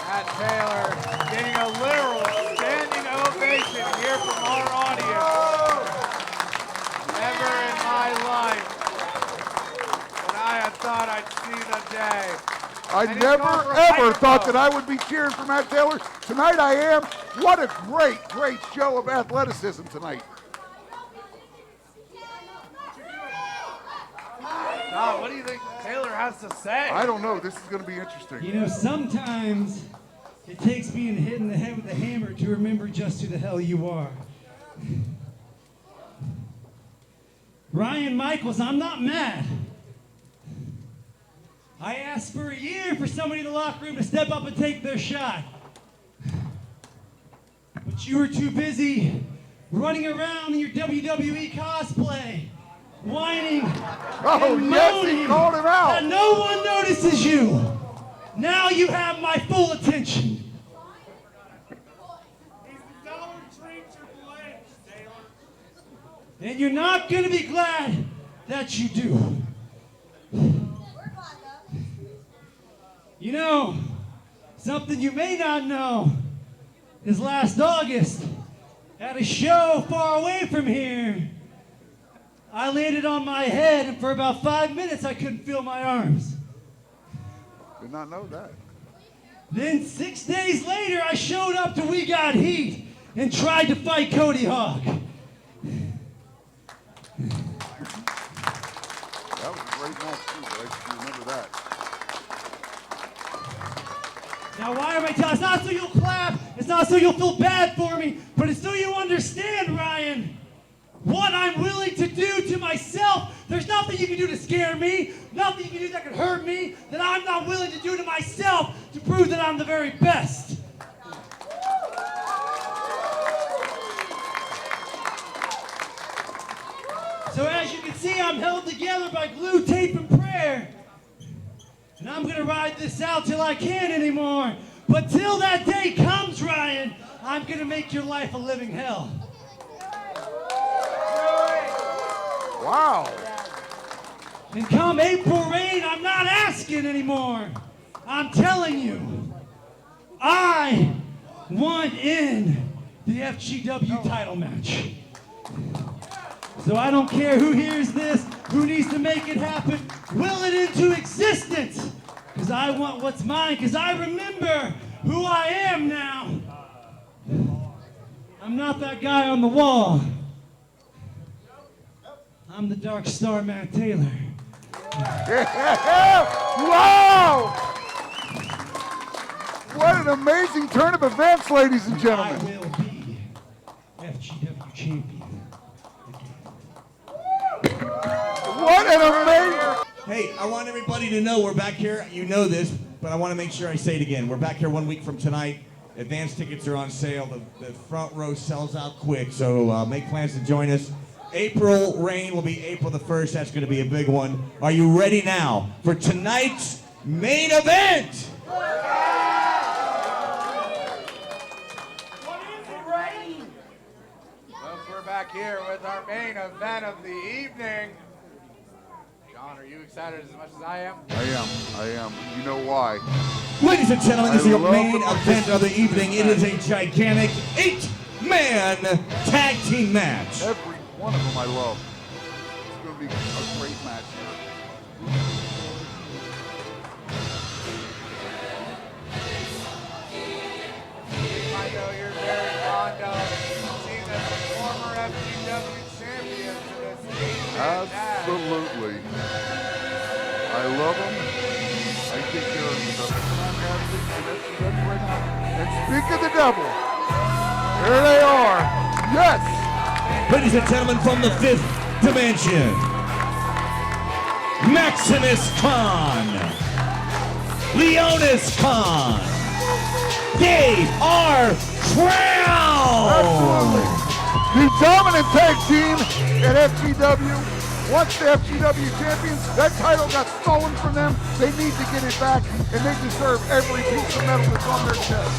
Matt Taylor getting a literal standing ovation here from our audience. Never in my life would I have thought I'd see the day. I And he's never, going for a ever thought microphone. that I would be cheering for Matt Taylor. Tonight I am. What a great, great show of athleticism tonight. John, what do you think Taylor has to say? I don't know. This is going to be interesting. You know, sometimes it takes being hit in the head with a hammer to remember just who the hell you are. Ryan Michaels, I'm not mad. I asked for a year for somebody in the locker room to step up and take their shot. But you were too busy running around in your WWE cosplay, whining Oh, and yes, moaning he called him out. that no one notices you. Now you have my full attention. And you're not going to be glad that you do. You know, something you may not know is last August, at a show far away from here, I landed on my head, and for about 5 minutes I couldn't feel my arms. Did not know that. Then 6 days later, I showed up to We Got Heat and tried to fight Cody Hawk. That was a great match too, but I remember that. Now, why am I telling? It's not so you'll clap. It's not so you'll feel bad for me. But it's so you understand, Ryan, what I'm willing to do to myself. There's nothing you can do to scare me. Nothing you can do that can hurt me that I'm not willing to do to myself to prove that I'm the very best. So as you can see, I'm held together by glue, tape, and prayer. And I'm going to ride this out till I can't anymore. But till that day comes, Ryan, I'm going to make your life a living hell. Wow. And come April rain, I'm not asking anymore. I'm telling you, I want in the FGW title match. So I don't care who hears this, who needs to make it happen, will it into existence. Because I want what's mine, because I remember who I am now. I'm not that guy on the wall. I'm the Dark Star Matt Taylor. Wow! What an amazing turn of events, ladies and I gentlemen. will be FGW champion. What an amazing... Hey, I want everybody to know we're back here. You know this, but I want to make sure I say it again. We're back here 1 week from tonight. Advance tickets are on sale. The front row sells out quick, so make plans to join us. April rain will be April the 1st. That's going to be a big one. Are you ready now for tonight's main event? Folks, we're back here with our main event of the evening. John, are you excited as much as I am? I am. You know why? Ladies and gentlemen, this is I your love main the event of the evening. It is a gigantic 8-man tag team match. Every one of them I love. It's going to be a great match here. I know you're very fond of seeing the former FGW champion for this evening. Absolutely. I love them. I think they're the fantastic right now. And speak of the devil, here they are. Yes. Ladies and gentlemen, from the 5th dimension, Maximus Khan, Leonis Khan, they are crowned. Absolutely. The dominant tag team at FGW. Once the FGW champions, that title got stolen from them. They need to get it back, and they deserve every piece of metal that's on their chest.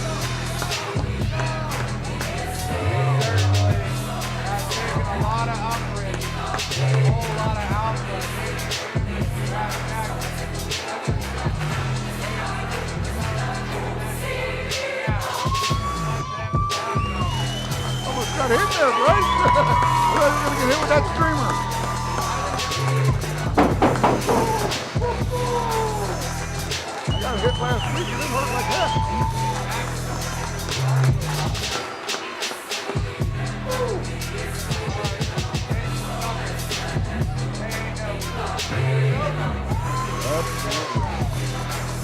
A lot of upgrades, a whole lot of output. Almost got hit there, right? They're going to get hit with that streamer. He got hit last week, it didn't hurt like that.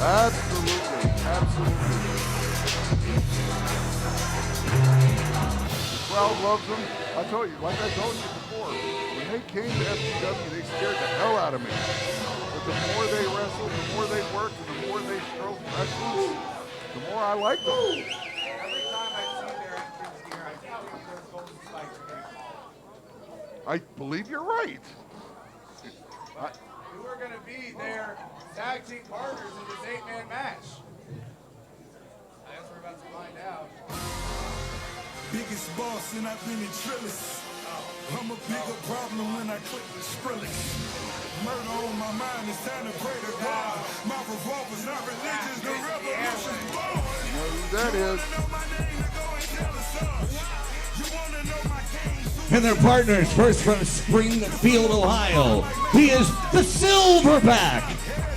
Absolutely. The crowd loves them. I told you, like I told you before, when they came to FGW, they scared the hell out of me. But the more they wrestled, the more they worked, and the more they strove wrestlers, the more I liked them. Every time I see their entrance here, I feel like those golden spikes are getting I believe you're right. Who are going to be their tag team partners in this 8-man match? I guess we're about to find out. Biggest boss and I've been in Trillis. I'm a bigger problem when I click the Skrillex. Murder on my mind, it's time to pray to God. My revolver's not religious, the revolution's born. You know who that is. And their partners, first from Springfield, Ohio, he is the Silverback,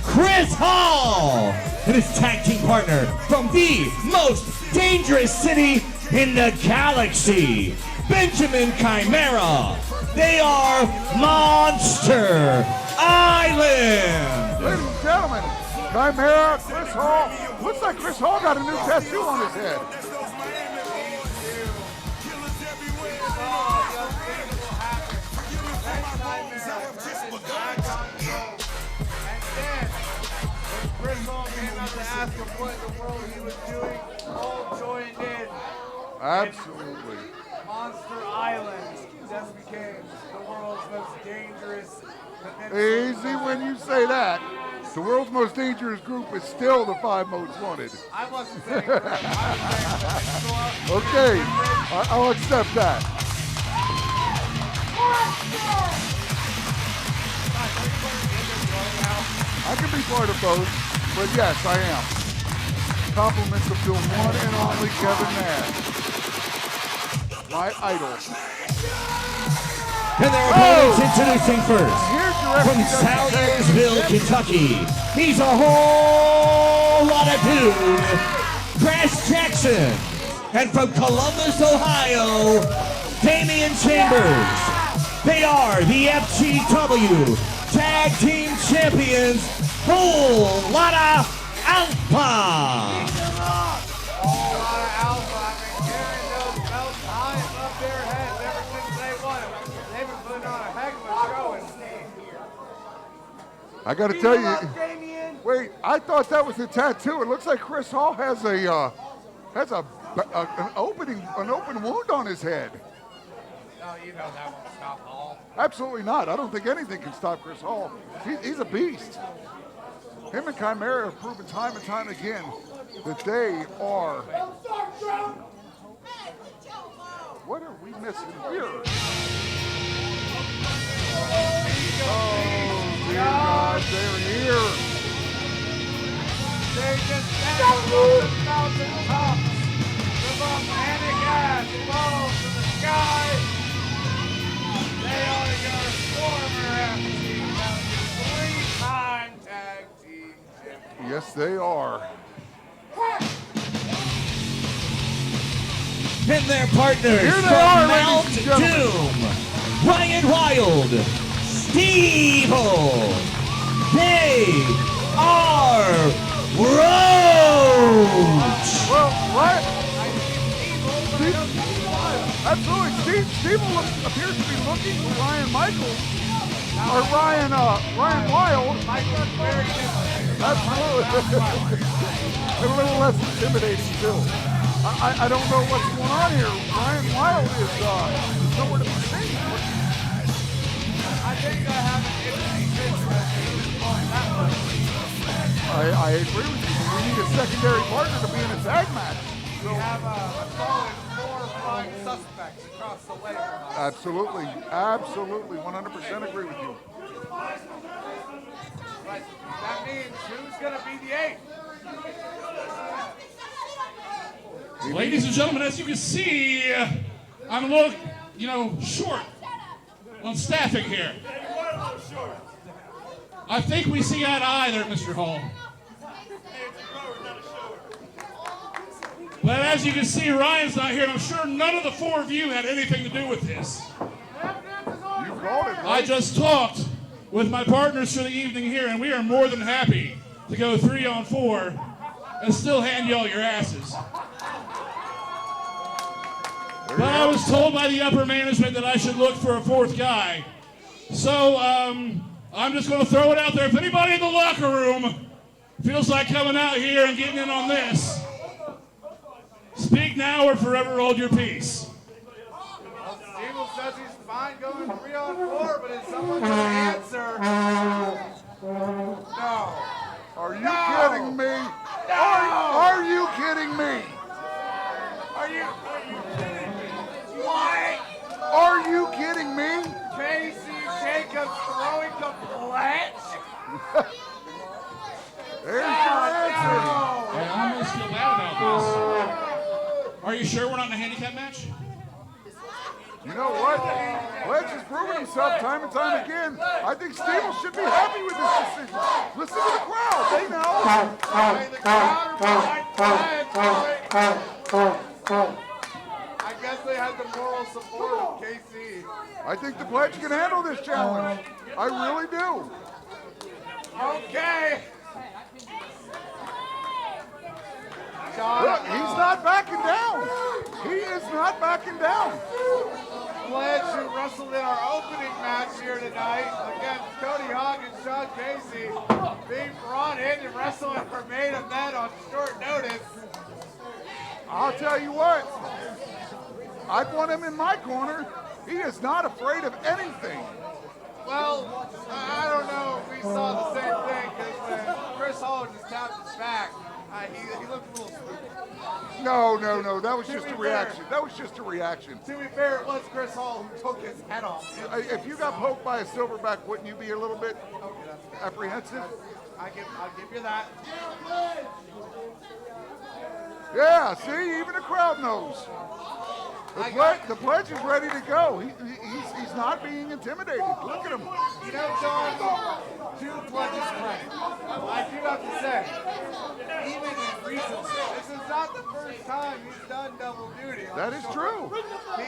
Chris Hall, and his tag team partner from the most dangerous city in the galaxy, Benjamin Chimera. They are Monster Island. Ladies and gentlemen, Chimera, Chris Hall. Looks like Chris Hall got a new tattoo on his head. Chris Hall came out to ask him what in the world he was doing. All joined in. Absolutely. Monster Island just became the world's most dangerous. Easy when you say that. The world's most dangerous group is still the 5 most wanted. I wasn't saying that. I was saying Okay, I'll accept that. I can be part of both, but yes, I am. Compliments of the one and only Kevin Nash, my idol. And their opponents introducing first, Here's your from Salyersville, Kentucky, he's a whole lot of dude, Crash Jackson. And from Columbus, Ohio, Damian Chambers. They are the FGW Tag Team Champions, Whole Lotta Alpha. I got to tell you, wait, I thought that was a tattoo. It looks like Chris Hall has an open wound on his head. No, you know that won't stop Hall. Absolutely not. I don't think anything can stop Chris Hall. He's a beast. Him and Chimera have proven time and time again that they are. What are we missing here? Oh, dear God, they're here. They just stand on the mountaintops. The volcanic ash falls to the sky. They are your former FGW 3-time tag team champions. Yes, they are. And their partners Here they from are, Mount ladies and gentlemen. Doom, Ryan Wild, Steve-O. They are Roach. Well, right. Absolutely. Steve appears to be looking for Ryan Michaels. Or Ryan Wild. Absolutely. A little less intimidating, too. I don't know what's going on here. Ryan Wild is nowhere to be seen. I think I have an interesting I agree with you. We need a secondary partner to be in a tag match. We have a solid 4 flying suspects across the way from us. Absolutely. Absolutely. 100% agree with you. But that means who's going to be the 8th? Ladies and gentlemen, as you can see, I'm a little, short on staffing here. I think we see eye to eye there, Mr. Hall. But as you can see, Ryan's not here, and I'm sure none of the 4 of you had anything to do with this. You called it, right? I just talked with my partners for the evening here, and we are more than happy to go 3-on-4 and still hand y'all your asses. But I was told by the upper management that I should look for a 4th guy. So I'm just going to throw it out there. If anybody in the locker room feels like coming out here and getting in on this, speak now or forever hold your peace. Well, Steve will says he's fine going 3-on-4, but is someone going to answer? No. Are you kidding me? No! Are you kidding me? Are you kidding me? What? Are you kidding me? Casey Jacobs throwing the pledge? There's your answer. I almost feel bad about this. Are you sure we're not in a handicap match? You know what? Pledge has proven himself time and time again. I think Steeble should be happy with this decision. Listen to the crowd. They know. The crowd are behind Pledge. I guess they had the moral support of KC. I think the Pledge can handle this challenge. I really do. Okay. Look, he's not backing down. He is not backing down. Pledge, who wrestled in our opening match here tonight against Cody Hogg and Sean Casey, being brought in and wrestling for main event on short notice. I'll tell you what. I want him in my corner. He is not afraid of anything. Well, I don't know if we saw the same thing, because when Chris Hall just tapped his back, he looked a little spooky. No. That was just a reaction. That was just a reaction. To be fair, it was Chris Hall who took his head off. If you got poked by a silverback, wouldn't you be a little bit apprehensive? I'll give you that. Yeah, see, even the crowd knows. The pledge is ready to go. He's not being intimidated. Look at him. You know, John, to Pledge's credit, I do have to say, even in recency, this is not the first time he's done double duty. That is true. There's a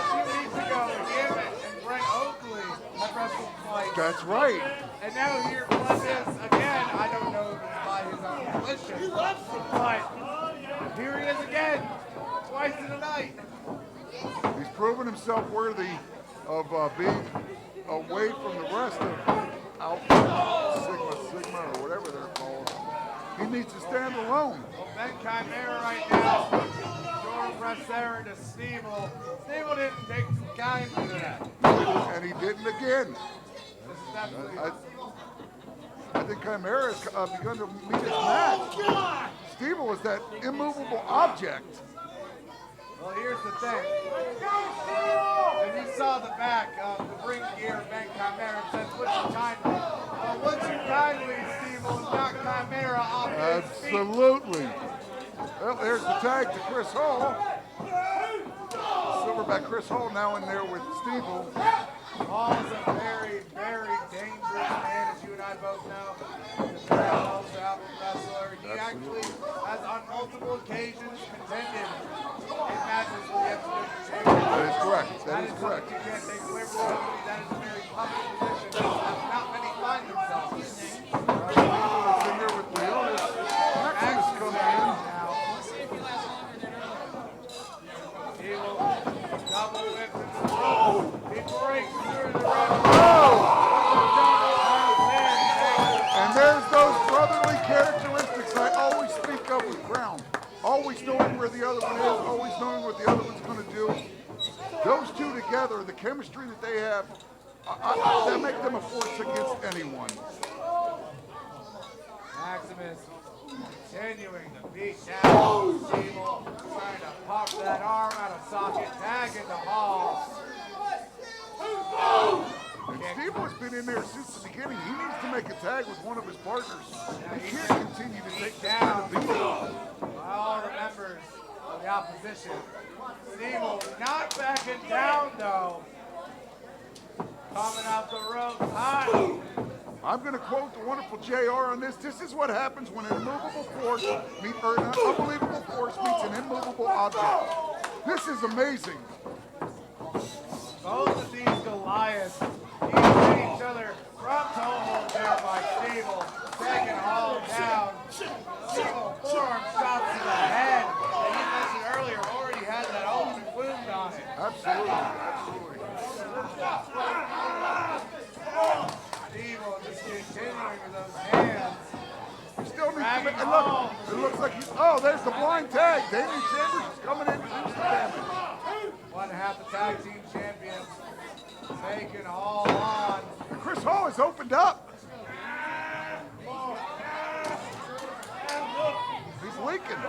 few weeks ago, him and Brent Oakley had wrestled twice. That's right. And now here Pledge is again. I don't know if it's by his own volition, but here he is again. Twice in a night. He's proven himself worthy of being away from the rest of Alpha, Sigma, or whatever they're called. He needs to stand alone. Well, Ben Chimera right now. Jordan press there into Steeble. Steeble didn't take kind to that. And he didn't again. This is definitely... I think Chimera has begun to meet his match. Steeble was that immovable object. Well, here's the thing. When you saw the back of the ring gear of Ben Chimera, it says, "Would you kindly?" Well, would you kindly, Steve, will knock Chimera off his feet? Absolutely. Well, there's the tag to Chris Hall. Silverback Chris Hall now in there with Steeble. Hall is a very, very dangerous man, as you and I both know. He's a very well-traveled wrestler. He actually has on multiple occasions contended in matches with the FGW Shockwave. That is correct. That is correct. You can't take away from somebody. That is a very public position that not many find themselves in. Steeble's in there with Leonis. Magnus coming in. Double whip into the rope. He breaks through the rope. And there's those brotherly characteristics I always speak of with Brown. Always knowing where the other one is, always knowing what the other one's going to do. Those two together, the chemistry that they have, that make them a force against anyone. Maximus continuing to beat down Steeble, trying to pop that arm out of socket, tag into Hall. And Steeble has been in there since the beginning. He needs to make a tag with one of his partners. He can't continue to take down the beat. By all the members of the opposition. Steeble not backing down though. Coming out the ropes hot. I'm going to quote the wonderful JR on this. This is what happens when an immovable force or an unbelievable force meets an immovable object. This is amazing. Both of these Goliaths each each other from toehold there by Steeble. Taking Hall down. Steeble forearm stops to the head. And you mentioned earlier already had that open wound on it. Absolutely. Steeble just continuing with those hands. He still needs to make, and look, it looks like he's, oh, there's the blind tag. Damian Chambers is coming in to do some damage. One half the tag team champions taking all on. Chris Hall has opened up. He's leaking.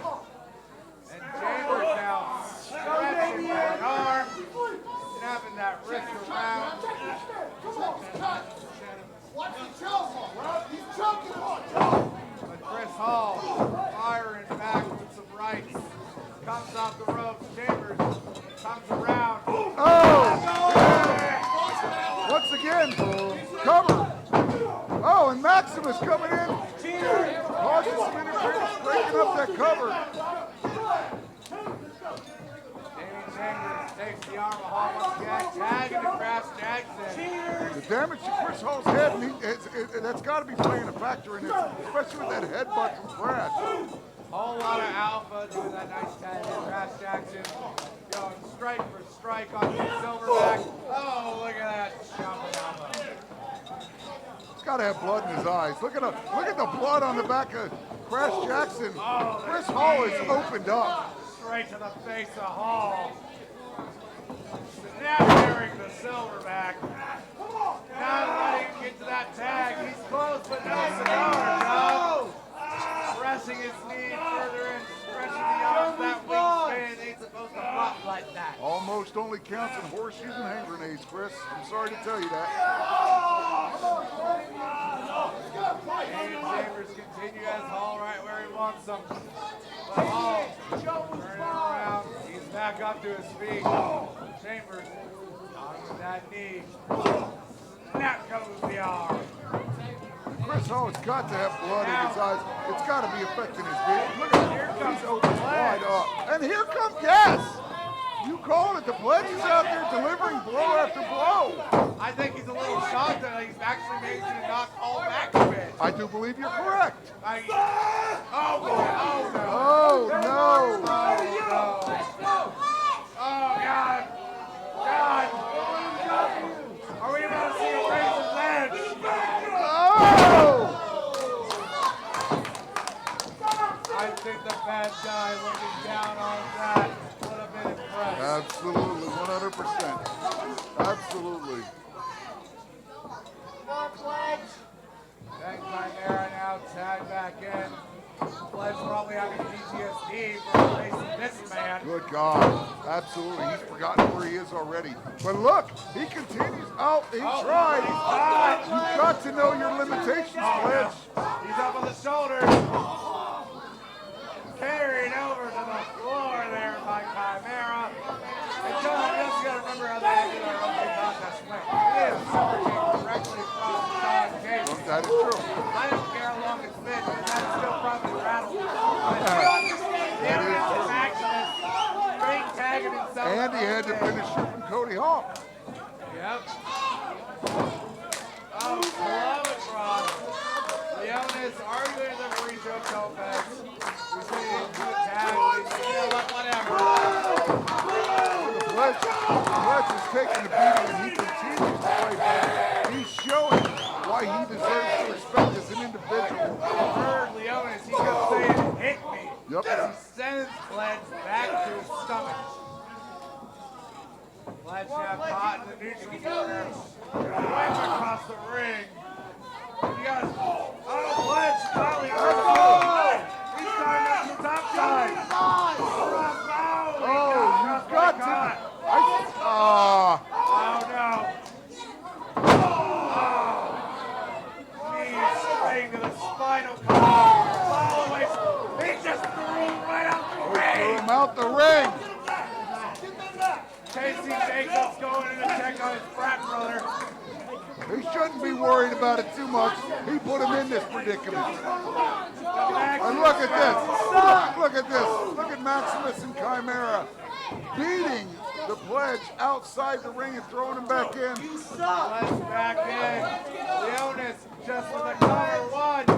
And Chambers now stretching that arm, snapping that wrist around. But Chris Hall firing back with some rights. Comes off the ropes. Chambers comes around. Oh! Once again, cover. Oh, and Maximus coming in. Causing some interference, breaking up that cover. Jamie Chambers takes the arm of Hall once again, tagging the Crash Jackson. The damage to Chris Hall's head, and that's got to be playing a factor in it, especially with that headbutt from Crash. Whole lot of alpha doing that nice tag in. Crash Jackson going strike for strike on the Silverback. Oh, look at that jumping alpha. He's got to have blood in his eyes. Look at the blood on the back of Crash Jackson. Chris Hall is opened up. Straight to the face of Hall. Snapping the Silverback. Not letting him get to that tag. He's close, but no cigar. No. Pressing his knee further in, stretching the arms. That wingspan ain't supposed to flop like that. Almost only counts in horseshoes and hand grenades, Chris. I'm sorry to tell you that. David Chambers continue as Hall right where he wants them. But Hall turning around. He's back up to his feet. Chambers on that knee. Snap goes the arm. Chris Hall's got to have blood in his eyes. It's got to be affecting his vision. Look at here comes he's open wide up. And here comes, yes! You called it. The Pledge is out there delivering blow after blow. I think he's a little shocked that he's actually managed to not call back a bit. I do believe you're correct. Oh boy, oh no. Oh no. Oh God. God. Are we about to see a race of edge? Oh! I think the bad guy looking down on that would have been impressed. Absolutely, 100%. Absolutely. Tag Chimera now tag back in. Pledge probably having PTSD from facing this man. Good God. Absolutely. He's forgotten where he is already. But look, he continues. Oh, he tried. You've got to know your limitations, Pledge. He's up on the shoulders. Carried over to the floor there by Chimera. And John, you also got to remember how they ended their opening contest went. It is directly from John Cage. That is true. I don't care how long it's been, and that's still probably rattled. The evidence of Magnus straight tagging himself. And he had to finish from Cody Hall. Yep. Oh, love it, Rob. Leonis arguing the free show Lopez. We say he didn't do a tag. You know what, whatever. The Pledge is taking the beating, and he continues to play back. He's showing why he deserves to respect as an individual. Heard Leonis, he kept saying, hit me. Yep. As he sends Pledge back to his stomach. Pledge now caught in the neutral corner. Wave across the ring. You guys, Pledge, finally, he's starting up the top side. You've got to. Oh no. Knees straight to the spinal column. Following. He just threw him right out the ring. Threw him out the ring. Casey Jacobs going in to check on his frat brother. He shouldn't be worried about it too much. He put him in this predicament. And look at this. Look at this. Look at Maximus and Chimera beating the Pledge outside the ring and throwing him back in. Pledge back in. Leonis just with a cover. 1, 2.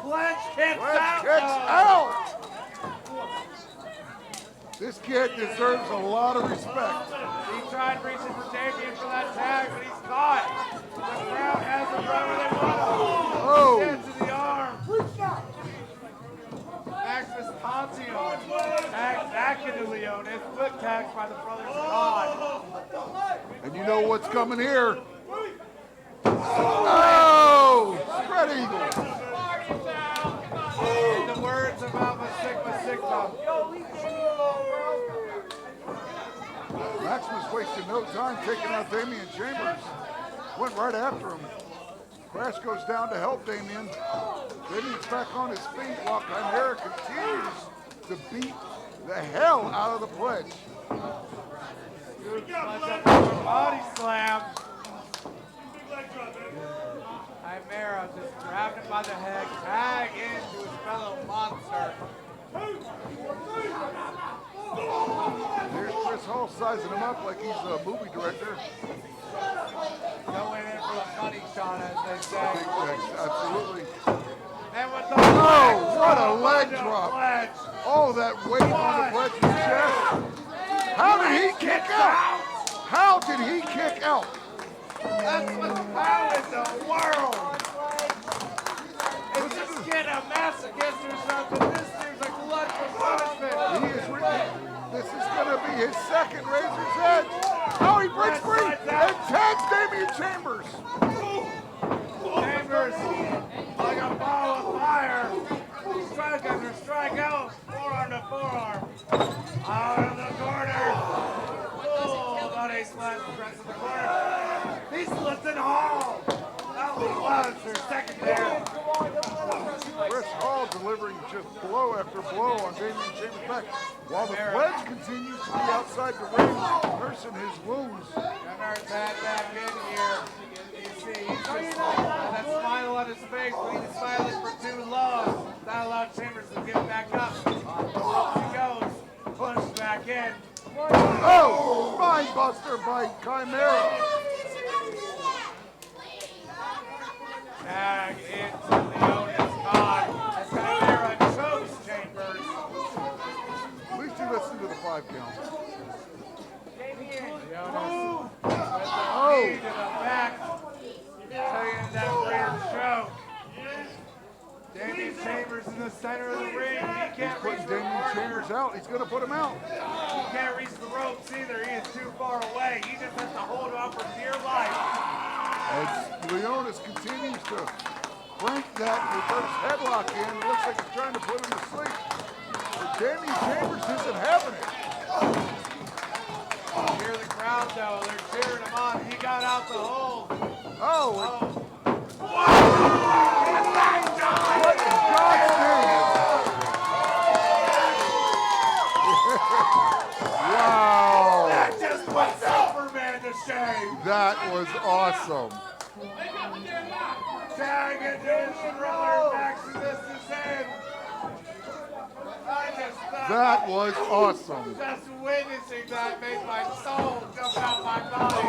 Pledge kicks out. This kid deserves a lot of respect. He tried reaching for Damien for that tag, but he's caught. The crowd has him right where they want him. Oh. Head to the arm. Maximus taunting him. Tag back back into Leonis. Foot tags by the brothers of God. And you know what's coming here. Oh! Spread eagle. In the words of Alpha Sigma Sigma. Maximus wasted no time taking out Damian Chambers. Went right after him. Crash goes down to help Damian. Damian's back on his feet while Chimera continues to beat the hell out of the pledge. Body slam. Chimera just grabbed him by the head, tag into his fellow monster. There's Chris Hall sizing him up like he's a movie director. Going in for a money shot, as they say. Absolutely. And with the what a leg drop. Oh, that weight on the pledge's chest. How did he kick out? How did he kick out? That's how in the world. Is this kid a masochist or something? This seems like blood for punishment. This is going to be his second Razor's Edge. Oh, he breaks free and tags Damian Chambers. Chambers, like a ball of fire. Strike after strike out. Forearm to forearm. Out of the corner. Oh, body slam press in the corner. He's lifting Hall. That was their second down. Chris Hall delivering just blow after blow on Damian Chambers' back, while the pledge continues to be outside the ring, nursing his wounds. Gunner's had back in here. You see, he's just that smile on his face, but he's smiling for too long. That allowed Chambers to get back up. Up he goes, pushed back in. Oh, spine buster by Chimera. Tag into Leonis God as Chimera chokes Chambers. At least he listened to the 5 count. Leonis with the knee to the back, taking that rear choke. Damian Chambers in the center of the ring. He can't reach the Damian Chambers out. He's going to put him out. He can't reach the ropes either. He is too far away. He just has to hold on for dear life. As Leonis continues to crank that reverse headlock in, it looks like he's trying to put him to sleep. But Damian Chambers isn't having it. Hear the crowd though, they're cheering him on. He got out the hole. Oh. Wow. That just put Superman to shame. That was awesome. Tag into his brother, Maximus is in. I just thought That was awesome. just witnessing that made my soul jump out my body.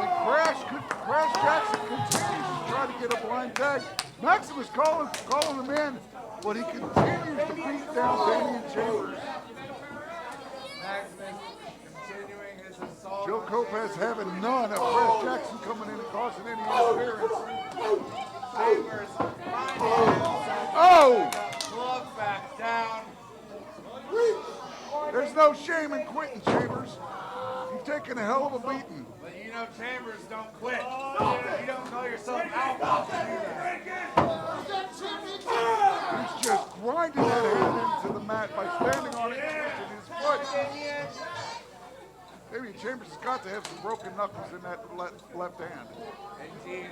And Crash Jackson continues to try to get a blind tag. Maximus calling him in, but he continues to beat down Damian Chambers. Maximus continuing his assault. Joe Lopez having none of Crash Jackson coming in and causing any interference. Chambers finding Oh! glove back down. There's no shame in quitting, Chambers. You've taken a hell of a beating. But you know Chambers don't quit. You don't call yourself outlaw to do that. He's just grinding that hand into the mat by standing on it and twisting his foot. Maybe Chambers has got to have some broken knuckles in that left hand. Indeed,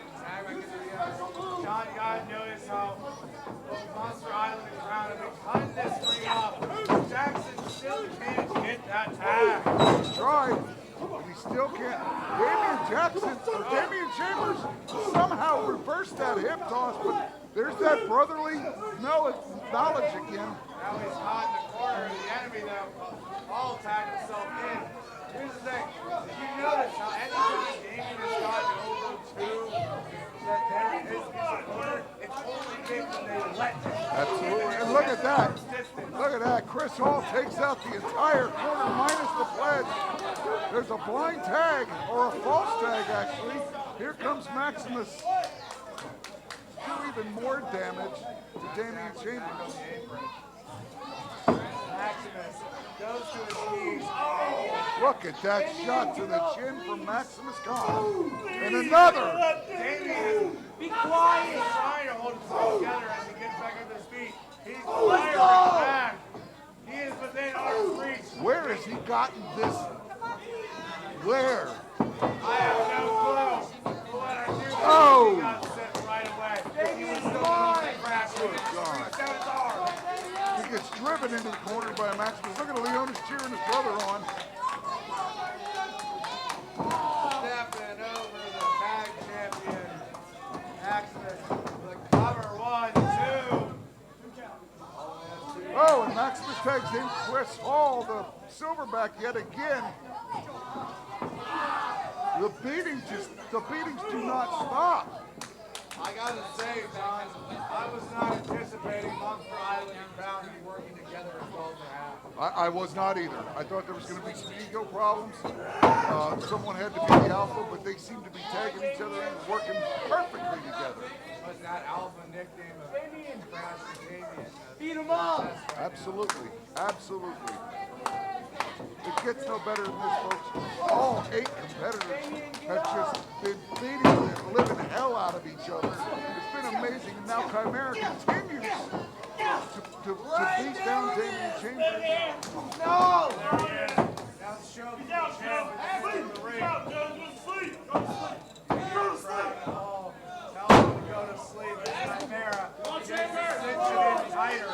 John, you gotta notice how both Monster Island and Crown have been cutting this ring off. Jackson still can't get that tag. He's tried, but he still can't. Damian Chambers somehow reversed that hip toss, but there's that brotherly knowledge again. Now he's caught in the corner. The enemy, though, all tagged himself in. Here's the thing. Did you notice how anytime Damian has gotten over to that there is his corner, it's only been when they let him. Absolutely. And look at that. Look at that. Chris Hall takes out the entire corner minus the pledge. There's a blind tag, or a false tag, actually. Here comes Maximus. Do even more damage to Damian Chambers. Maximus goes Look at that shot to the chin from Maximus Khan. And another. Be quiet. He's trying to hold himself together as he gets back up to his feet. He's firing back. He is within arm's reach. Where has he gotten this? Where? I have no clue. What I do Oh! he got set right away. He was still going to crash. He gets driven into the corner by Maximus. Look at Leonis cheering his brother on. Stepping over the tag champion. Maximus, the cover 1, 2. Oh, and Maximus tags in Chris Hall, the silverback, yet again. The beatings do not stop. I gotta say, John, I was not anticipating Monster Island and Bounty working together as well as they have. I was not either. I thought there was going to be some ego problems. Someone had to be the alpha, but they seem to be tagging each other and working perfectly together. Was that alpha nickname of Crash and Damien? Beat him up! Absolutely. Absolutely. It gets no better than this, folks. All 8 competitors have just been beating the living hell out of each other. It's been amazing, and now Chimera continues to beat down Damien Chambers. No! There he is. Now show the champ in the ring. Tell him to go to sleep. It's Chimera. He's cinching in tighter.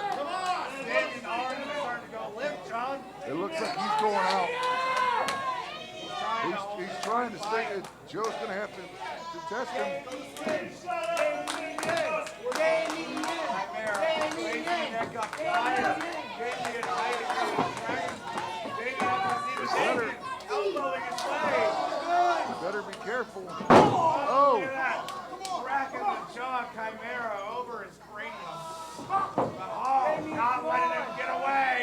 Damien already starting to go limp, John. It looks like he's going out. He's trying to stay. Joe's going to have to test him. Better be careful. Oh! Look at that. Cracking the jaw, Chimera over his cranium. Oh, not letting him get away.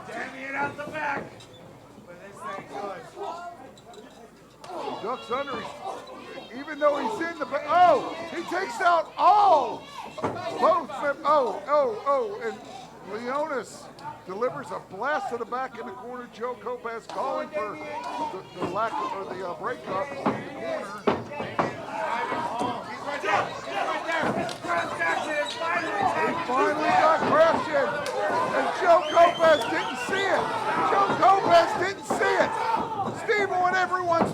Damien out the back. But this thing good. Ducks under. Even though he's in the back. Oh! He takes out all! Both. Oh! And Leonis delivers a blast to the back in the corner. Joe Copaz calling for the lack of, or the breakup in the corner. He's right there. He's right there. Crash Jackson is He finally got crashed in. And Joe Copaz didn't see it. Joe Copaz didn't see it. Steve and everyone's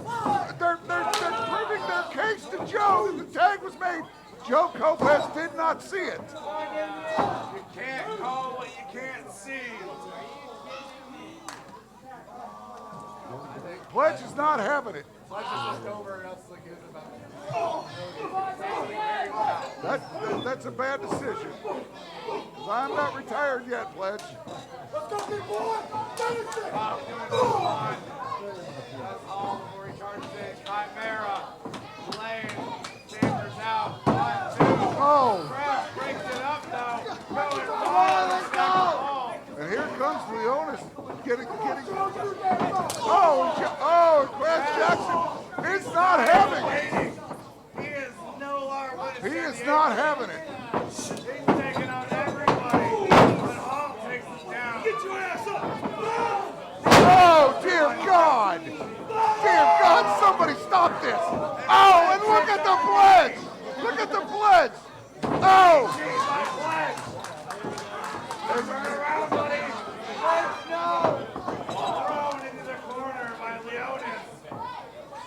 they're proving their case to Joe. The tag was made. Joe Copaz did not see it. You can't call what you can't see. Pledge is not having it. Pledge is just over and us like it's about. That's a bad decision. 'Cause I'm not retired yet, Pledge. Let's go, big boy! Finish it! That's all before he charges in. Chimera laying Chambers out. 1, 2. Oh! Crash breaks it up though. Going Come on, let's go! And here comes Leonis getting. Oh! Crash Jackson is not having it. He is no longer. He is not having it. He's taking on everybody. But Hall takes him down. Get your ass up! Oh, dear God! Dear God, somebody stop this! Oh, and look at the pledge! Look at the pledge! Oh! Turn around, buddy. No! Thrown into the corner by Leonis.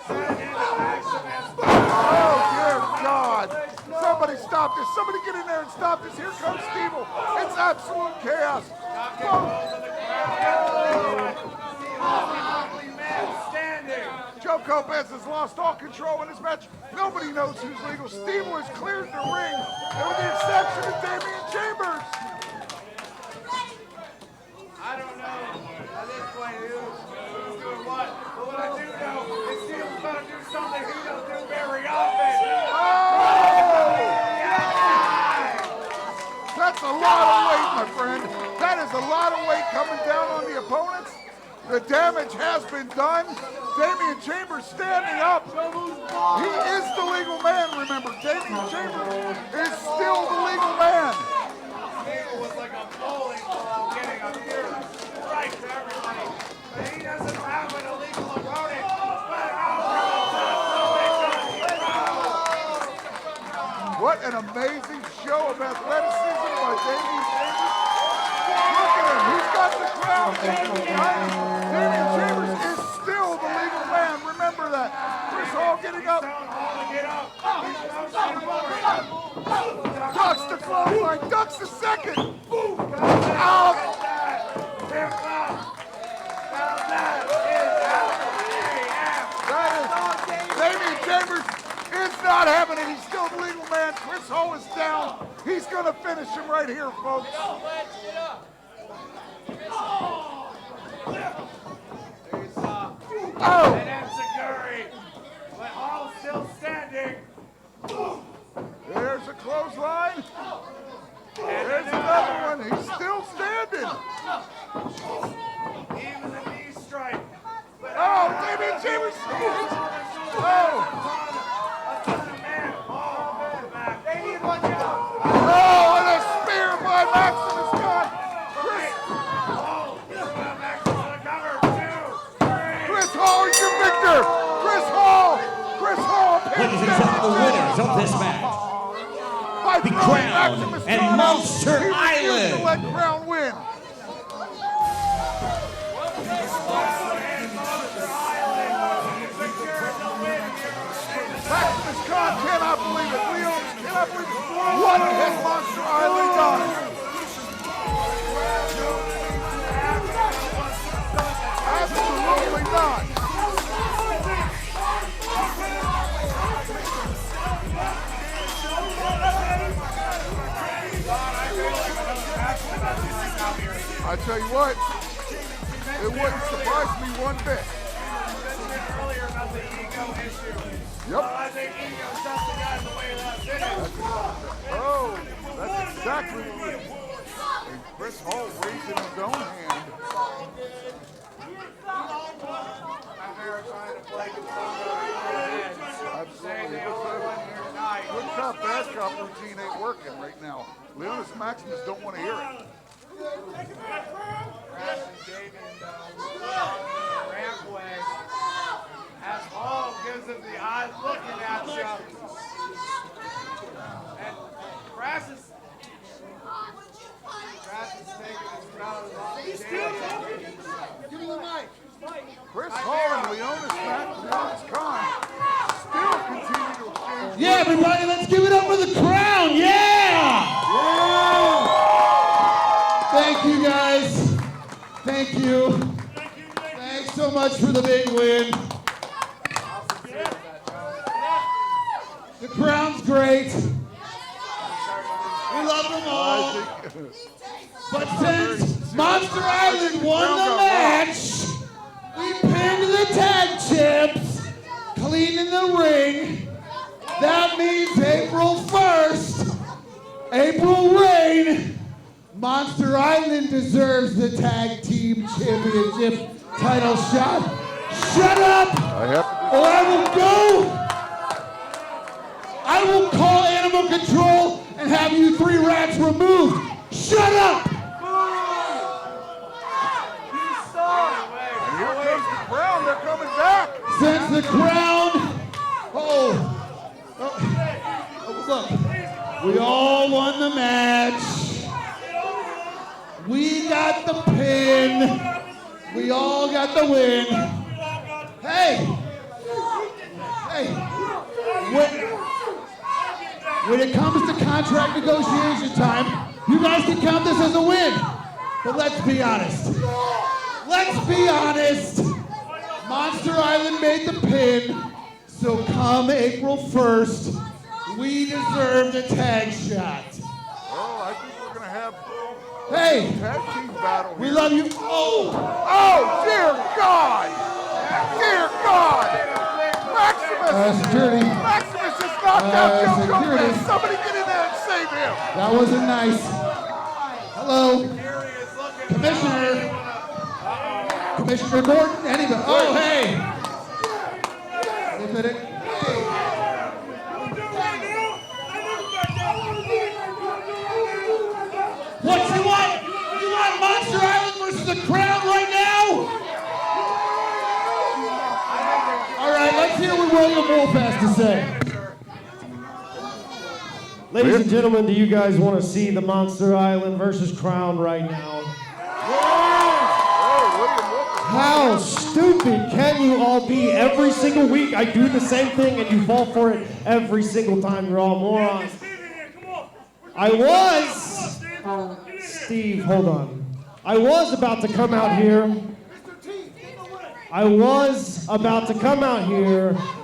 Sent into Maximus. Oh, dear God! Somebody stop this! Somebody get in there and stop this! Here comes Stevel! It's absolute chaos! Joe Copaz has lost all control in this match. Nobody knows who's legal. Stevel has cleared the ring, and with the exception of Damien Chambers. I don't know at this point who's doing what, but what I do know is Stevel's going to do something he doesn't do very often. That's a lot of weight, my friend. That is a lot of weight coming down on the opponents. The damage has been done. Damien Chambers standing up. He is the legal man, remember. Damien Chambers is still the legal man. Stevel was like a bowling ball getting up here. Right there. What an amazing show of athleticism by Damian Chambers. Look at him. He's got the crown. Damian Chambers is still the legal man. Remember that. Chris Hall getting up. Ducks the clothesline. Ducks the second. Out. Damian Chambers is not having it. He's still the legal man. Chris Hall is down. He's going to finish him right here, folks. Oh! But Hall's still standing. There's a clothesline. There's another one. He's still standing. Even the knee strike. Oh, Damian Chambers. Oh. Oh, and a spear by Maximus Scott. Chris Hall is your victor. Chris Hall. Ladies and gentlemen, the winners of this match, By the throwing Crown Maximus and Scott out, Monster he refused Island. to let Crown win. Maximus Scott cannot believe it. Leon cannot believe it. What has Monster Island done? Absolutely not. I tell you what, it wouldn't surprise me one bit. Earlier about the ego issue. Yep. I think ego stepped the guy in the way of that finish. Oh, that's exactly what it is. And Chris Hall raising his own hand. I'm there trying to play Good cop, bad cop routine ain't working right now. Leonis Maximus don't want to hear it. Rampway. As Hall gives him the eyes looking at you. And Brass is taking his crowd along. He's still talking. Give me the mic. Chris Hall and Leonis Maximus Khan still continue to exchange. Yeah, everybody, let's give it up for the Crown. Yeah! Thank you, guys. Thank you. Thanks so much for the big win. The Crown's great. We love them all. But since Monster Island won the match, we pinned the tag champs clean in the ring. That means April 1st, April Reign, Monster Island deserves the tag team championship title shot. Shut up, or I will call animal control and have you 3 rats removed. Shut up! And here comes the Crown. They're coming back. Since the Crown, look, we all won the match. We got the pin. We all got the win. Hey, when it comes to contract negotiation time, you guys can count this as a win. But let's be honest. Monster Island made the pin, so come April 1st, we deserve the tag shot. Oh, I think we're going to have Hey, tag team battle we here. love you. Oh, dear God! Dear God! Security. Maximus is knocked out Joe security. Gomez. Somebody get in there and save him. That wasn't nice. Hello, Commissioner Gordon, anybody? Oh, hey. Wait a minute. What you want? You want Monster Island versus the Crown right now? All right, let's hear what William Wolf has to say. Ladies and gentlemen, do you guys want to see the Monster Island versus Crown right now? How stupid can you all be? Every single week I do the same thing and you fall for it every single time. You're all morons. Steve, hold on. I was about to come out here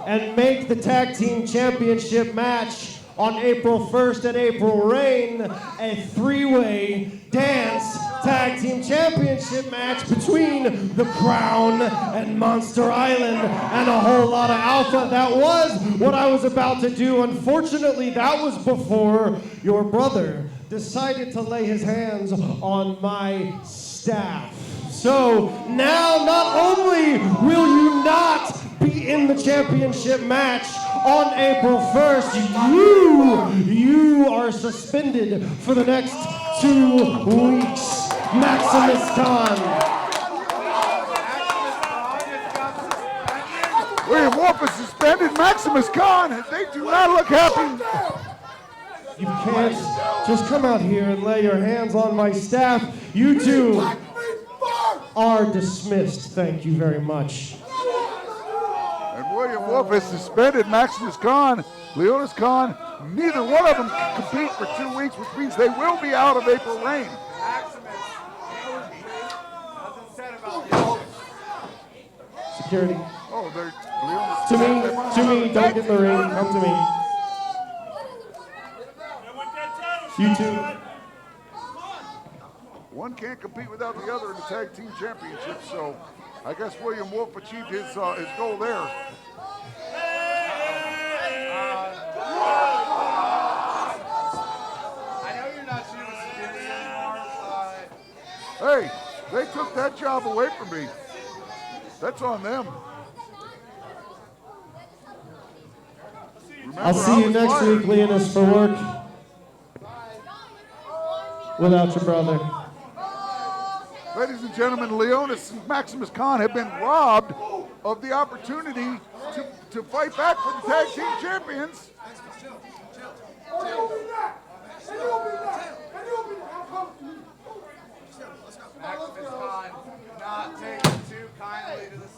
and make the tag team championship match on April 1st at April Rain, a three-way dance tag team championship match between the Crown and Monster Island and a whole lot of alpha. That was what I was about to do. Unfortunately, that was before your brother decided to lay his hands on my staff. So now not only will you not be in the championship match on April 1st, you are suspended for the next 2 weeks. Maximus Khan. William Wolf is suspended. Maximus Khan, they do not look happy. You can't just come out here and lay your hands on my staff. You two are dismissed. Thank you very much. And William Wolf has suspended Maximus Khan, Leonis Khan. Neither one of them can compete for 2 weeks, which means they will be out of April Rain. Security. Oh, they're To me, don't get in the ring. Come to me. You two. One can't compete without the other in the tag team championship, so I guess William Wolf achieved his goal there. I know you're not shooting security anymore, Hey, they took that job away from me. That's on them. Remember, I'll see you next week, Leonis, for work. Without your brother. Ladies and gentlemen, Leonis and Maximus Khan have been robbed of the opportunity to fight back for the tag team champions. Maximus Khan not taking too kindly to the